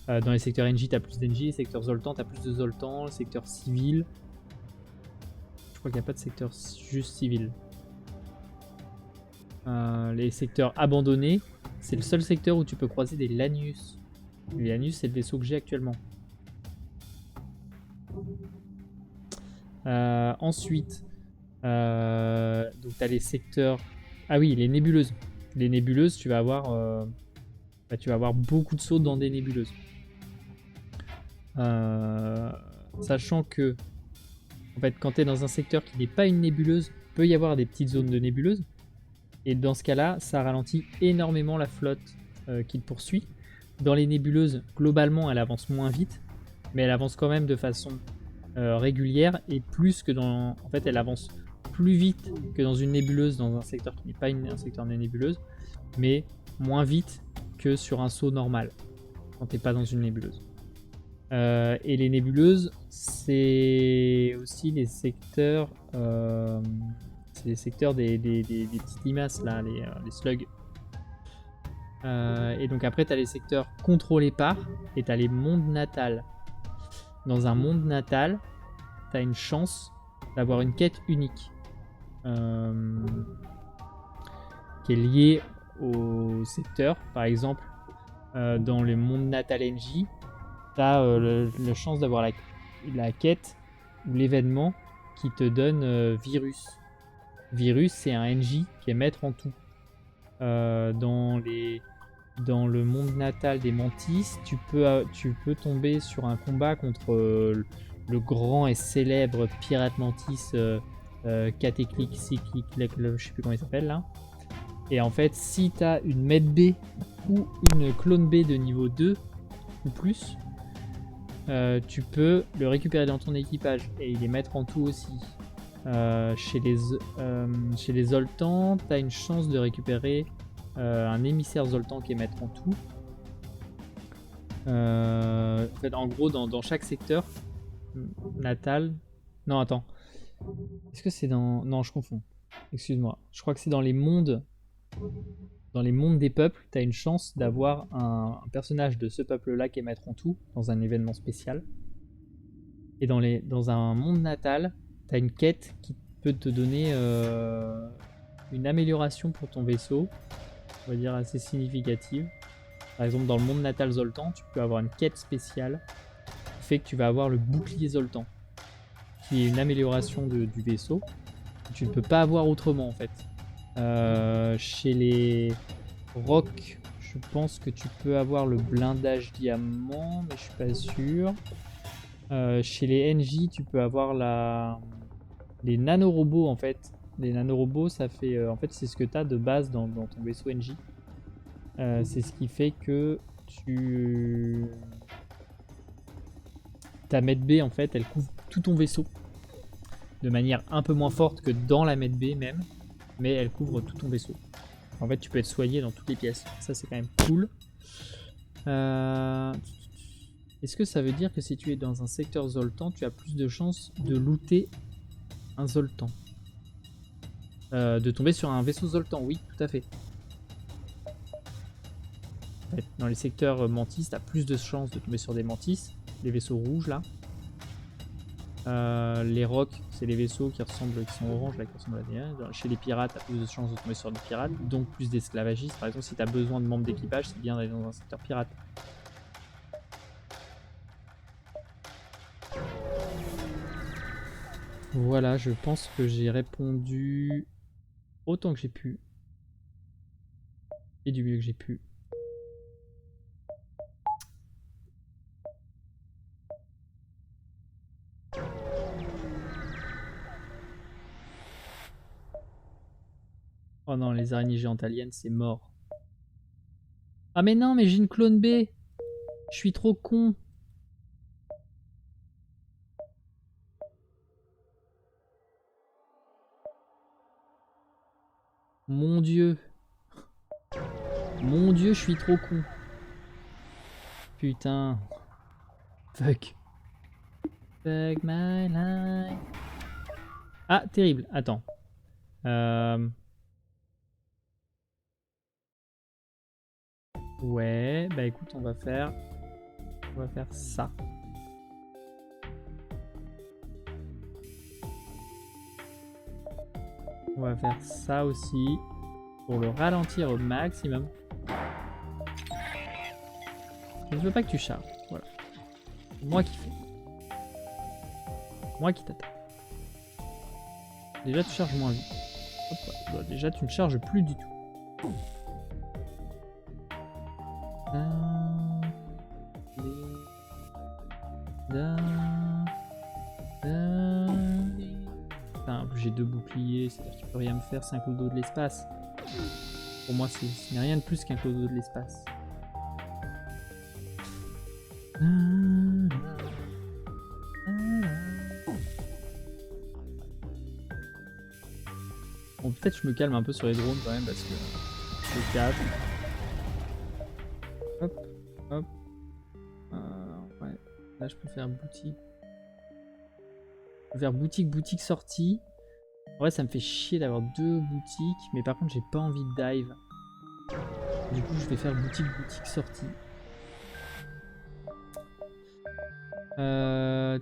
A: Dans les secteurs NJ, tu as plus d'NJ. Les secteurs Zoltan, tu as plus de Zoltan. Les secteurs civils, je crois qu'il n'y a pas de secteur juste civil. Les secteurs abandonnés, c'est le seul secteur où tu peux croiser des Lanius. Les Lanius, c'est le vaisseau que j'ai actuellement. Ensuite, donc tu as les secteurs... Ah oui, les nébuleuses. Les nébuleuses, tu vas avoir beaucoup de sauts dans des nébuleuses. Sachant que, en fait, quand tu es dans un secteur qui n'est pas une nébuleuse, il peut y avoir des petites zones de nébuleuses. Et dans ce cas-là, ça ralentit énormément la flotte qui te poursuit. Dans les nébuleuses, globalement, elle avance moins vite, mais elle avance quand même de façon régulière et plus que dans... En fait, elle avance plus vite que dans une nébuleuse, dans un secteur qui n'est pas un secteur de nébuleuse, mais moins vite que sur un saut normal, quand t'es pas dans une nébuleuse. Et les nébuleuses, c'est aussi les secteurs... c'est les secteurs des petites limaces, là, les slugs. Et donc après, tu as les secteurs contrôlés par, et tu as les mondes natals. Dans un monde natal, tu as une chance d'avoir une quête unique qui est liée au secteur. Par exemple, dans le monde natal NJ, tu as la chance d'avoir la quête ou l'événement qui te donne Virus. Virus, c'est un NJ qui est maître en tout. Dans le monde natal des Mantis, tu peux tomber sur un combat contre le grand et célèbre pirate Mantis Cateclic, Cyclic, je sais plus comment il s'appelle là. Et en fait, si tu as une Med B ou une clone B de niveau 2 ou plus, tu peux le récupérer dans ton équipage et il est maître en tout aussi. Chez les Zoltan, tu as une chance de récupérer un émissaire Zoltan qui est maître en tout. En fait, en gros, dans chaque secteur natal... Non, attends. Est-ce que c'est dans... Non, je confonds. Excuse-moi. Je crois que c'est dans les mondes... Dans les mondes des peuples, tu as une chance d'avoir un personnage de ce peuple-là qui est maître en tout, dans un événement spécial. Et dans un monde natal, tu as une quête qui peut te donner une amélioration pour ton vaisseau, on va dire assez significative. Par exemple, dans le monde natal Zoltan, tu peux avoir une quête spéciale qui fait que tu vas avoir le bouclier Zoltan, qui est une amélioration du vaisseau que tu ne peux pas avoir autrement en fait. Chez les Rocs, je pense que tu peux avoir le blindage diamant, mais je suis pas sûr. Chez les NJ, tu peux avoir les nanorobots en fait. Les nanorobots, ça fait en fait c'est ce que tu as de base dans ton vaisseau NJ. C'est ce qui fait que ta mètre B en fait, elle couvre tout ton vaisseau. De manière un peu moins forte que dans la mètre B même, mais elle couvre tout ton vaisseau. En fait, tu peux être soigné dans toutes les pièces. Ça, c'est quand même cool. Est-ce que ça veut dire que si tu es dans un secteur Zoltan, tu as plus de chances de looter un Zoltan? De tomber sur un vaisseau Zoltan, oui, tout à fait. En fait, dans les secteurs Mantis, tu as plus de chances de tomber sur des Mantis. Les vaisseaux rouges, là. Les rocs, c'est les vaisseaux qui sont orange, là, qui ressemblent à des... Chez les pirates, tu as plus de chances de tomber sur des pirates, donc plus d'esclavagistes. Par exemple, si tu as besoin de membres d'équipage, c'est bien d'aller dans un secteur pirate. Voilà, je pense que j'ai répondu autant que j'ai pu. Et du mieux que j'ai pu. Oh non, les araignées géantes aliens, c'est mort. Ah mais non, mais j'ai une clone B. Je suis trop con. Mon dieu. Mon dieu, je suis trop con. Putain. Fuck. Fuck my life. Ah, terrible. Attends. Ouais, bah écoute, on va faire ça. On va faire ça aussi pour le ralentir au maximum. Je veux pas que tu charges. Voilà. Moi qui fais. Moi qui t'attends. Déjà, tu charges moins vite. Hop, bah, déjà, tu ne charges plus du tout. J'ai 2 boucliers, c'est-à-dire que tu peux rien me faire, c'est un clodo de l'espace. Pour moi, ce n'est rien de plus qu'un clodo de l'espace. Bon, peut-être je me calme un peu sur les drones quand même parce que le 4. Hop, hop. Ouais. Là, je peux faire boutique. Je peux faire boutique, boutique, sortie. En vrai, ça me fait chier d'avoir 2 boutiques, mais par contre, j'ai pas envie de dive. Du coup, je vais faire boutique, boutique, sortie.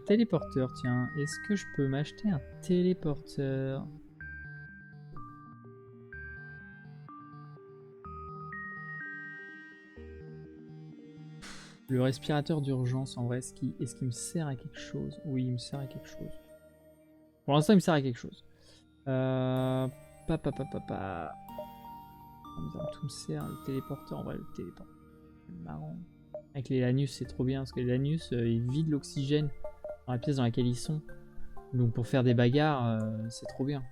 A: Téléporteur, tiens. Est-ce que je peux m'acheter un téléporteur? Le respirateur d'urgence, en vrai, est-ce qu'il me sert à quelque chose? Oui, il me sert à quelque chose. Pour l'instant, il me sert à quelque chose. Papa. Tout me sert, le téléporteur, en vrai, le téléporteur. C'est marrant. Avec les Lanus, c'est trop bien, parce que les Lanus, ils vident l'oxygène dans la pièce dans laquelle ils sont. Donc pour faire des bagarres, c'est trop bien.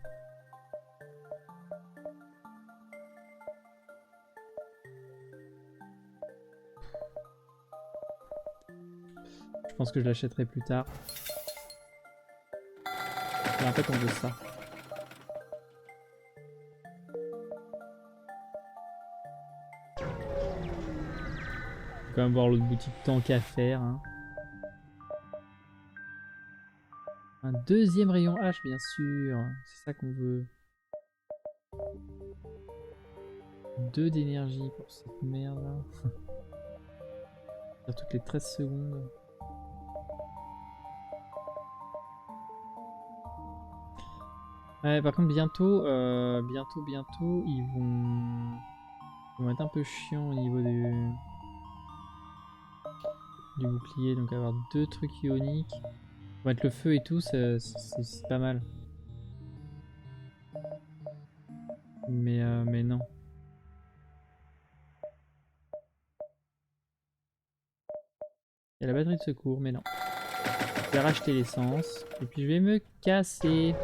A: Je pense que je l'achèterai plus tard. Et en fait, on veut ça. Faut quand même voir l'autre boutique tant qu'à faire. Hein. Un deuxième rayon H, bien sûr. C'est ça qu'on veut. 2 d'énergie pour cette merde là. Toutes les 13 secondes. Ouais, par contre, bientôt, ils vont être un peu chiants au niveau du bouclier. Donc, avoir 2 trucs ioniques. Pour mettre le feu et tout, c'est pas mal. Mais non. Il y a la batterie de secours, mais non. Je vais racheter l'essence. Et puis, je vais me casser.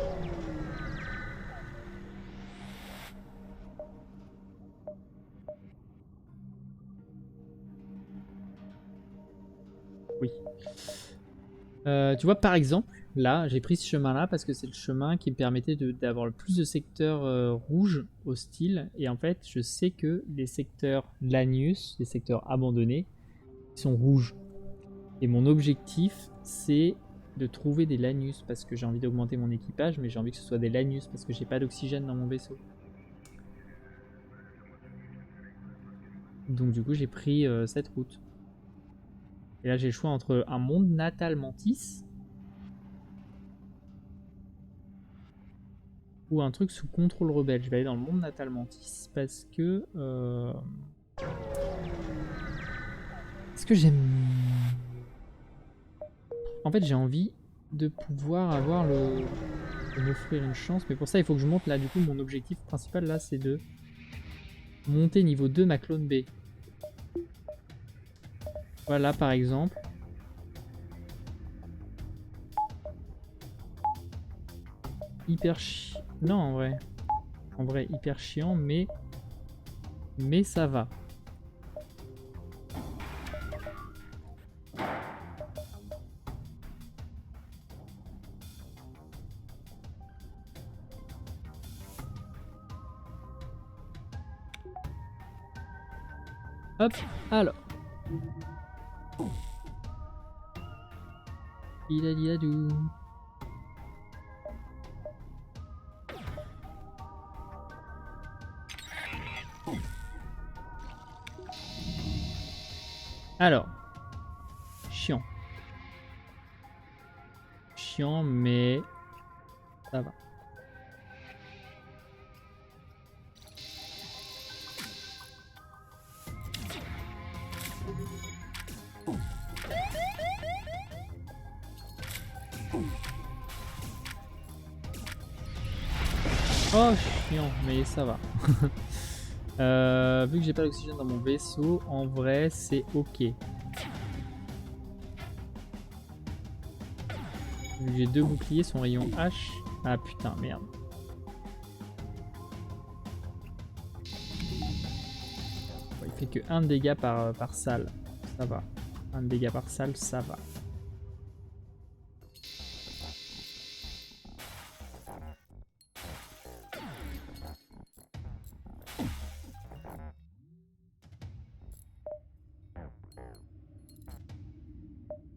A: Oui. Tu vois, par exemple, là, j'ai pris ce chemin-là parce que c'est le chemin qui me permettait d'avoir le plus de secteurs rouges hostiles. Et en fait, je sais que les secteurs Lanius, les secteurs abandonnés, ils sont rouges. Et mon objectif, c'est de trouver des Lanius parce que j'ai envie d'augmenter mon équipage, mais j'ai envie que ce soit des Lanius parce que j'ai pas d'oxygène dans mon vaisseau. Donc du coup, j'ai pris cette route. Et là, j'ai le choix entre un monde natal Mantis ou un truc sous contrôle rebelle. Je vais aller dans le monde natal Mantis parce que... Est-ce que j'aime... En fait, j'ai envie de pouvoir avoir le... de m'offrir une chance. Mais pour ça, il faut que je monte là. Du coup, mon objectif principal là, c'est de monter niveau 2 ma clone B. Voilà, par exemple. Hyper chiant. Non, en vrai. En vrai, hyper chiant, mais... Mais ça va. Hop, alors. Idadidadou. Alors. Chiant. Chiant, mais... ça va. Oh, chiant, mais ça va. Vu que j'ai pas d'oxygène dans mon vaisseau, en vrai, c'est ok. Vu que j'ai 2 boucliers, son rayon H... Ah putain, merde. Ouais, il fait que 1 de dégâts par salle. Ça va. 1 de dégâts par salle, ça va.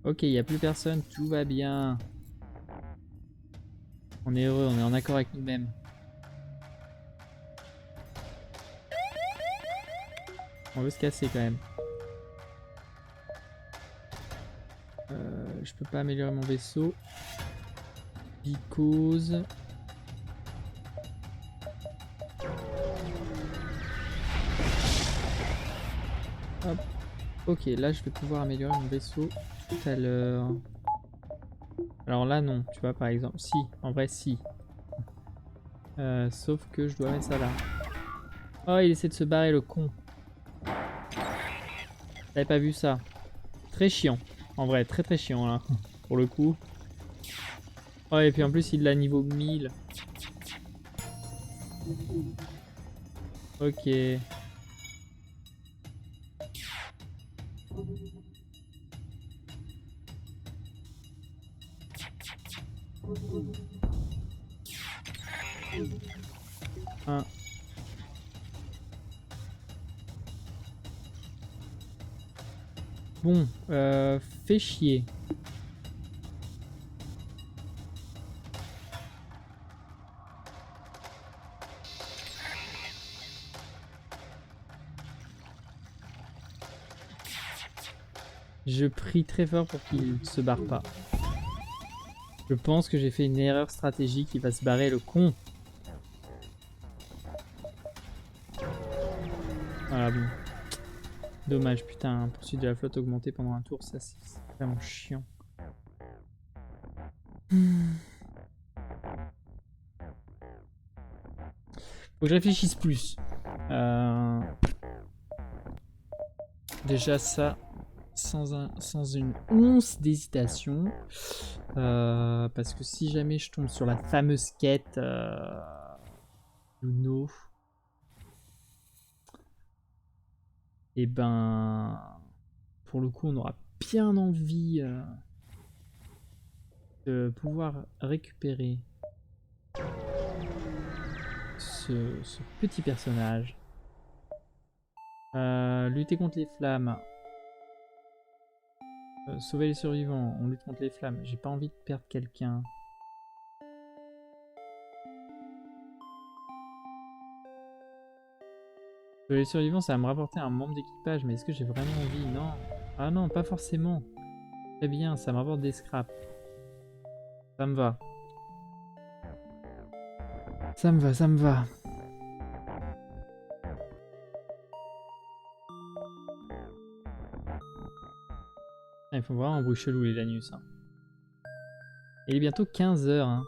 A: Ok, il n'y a plus personne, tout va bien. On est heureux, on est en accord avec nous-mêmes. On veut se casser quand même. Je peux pas améliorer mon vaisseau. Because... Hop. Ok, là je vais pouvoir améliorer mon vaisseau tout à l'heure. Alors là non, tu vois par exemple. Si, en vrai si. Sauf que je dois mettre ça là. Oh, il essaie de se barrer le con. J'avais pas vu ça. Très chiant. En vrai, très très chiant là. Pour le coup. Oh, et puis en plus il l'a niveau 1000. Ok. Un. Bon, fait chier. Je prie très fort pour qu'il se barre pas. Je pense que j'ai fait une erreur stratégique, il va se barrer le con. Voilà, bon. Dommage, putain, poursuite de la flotte augmentée pendant un tour, ça c'est vraiment chiant. Faut que je réfléchisse plus. Déjà ça, sans une once d'hésitation. Parce que si jamais je tombe sur la fameuse quête Luno, et ben pour le coup on aura bien envie de pouvoir récupérer ce petit personnage. Lutter contre les flammes. Sauver les survivants. On lutte contre les flammes. J'ai pas envie de perdre quelqu'un. Sauver les survivants, ça va me rapporter un membre d'équipage. Mais est-ce que j'ai vraiment envie? Non. Ah non, pas forcément. Très bien, ça me rapporte des scraps. Ça me va. Ça me va, ça me va. Ils font vraiment un bruit chelou les Lanus. Hein. Et il est bientôt 15 h. Hein.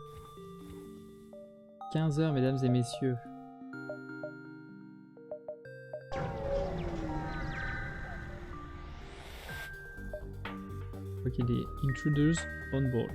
A: 15 h, mesdames et messieurs. Ok, des intruders on board.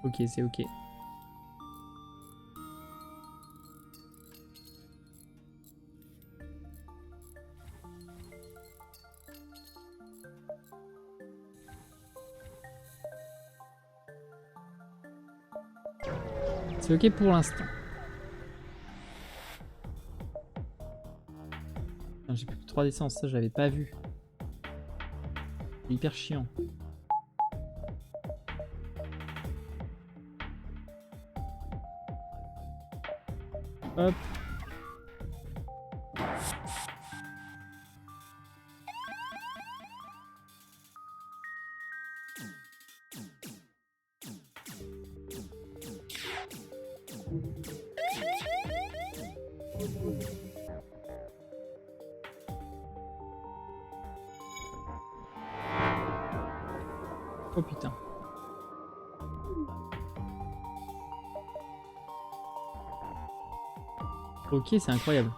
A: Ok, c'est ok. C'est ok pour l'instant. J'ai plus que 3 d'essence, ça j'avais pas vu. C'est hyper chiant. Hop. Oh putain. Ok, c'est incroyable.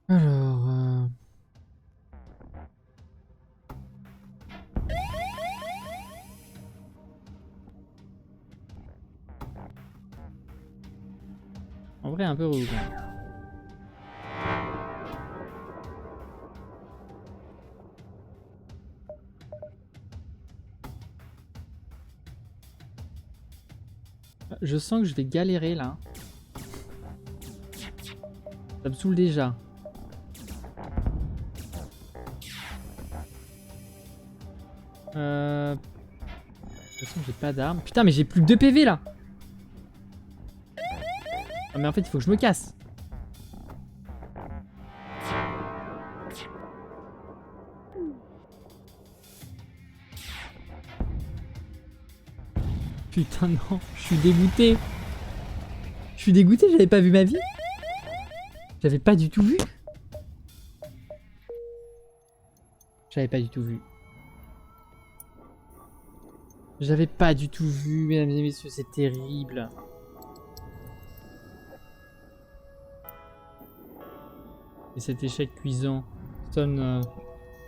A: Alors... En vrai, un peu relou quand même. Je sens que je vais galérer là. Ça me saoule déjà. De toute façon, j'ai pas d'armes. Putain, mais j'ai plus que 2 PV là. Ah, mais en fait, il faut que je me casse. Putain, non, je suis dégoûté. Je suis dégoûté, j'avais pas vu ma vie. J'avais pas du tout vu. J'avais pas du tout vu. J'avais pas du tout vu, mesdames et messieurs, c'est terrible. Et cet échec cuisant sonne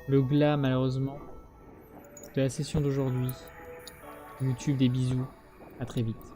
A: le glas, malheureusement, de la session d'aujourd'hui. YouTube, des bisous. À très vite.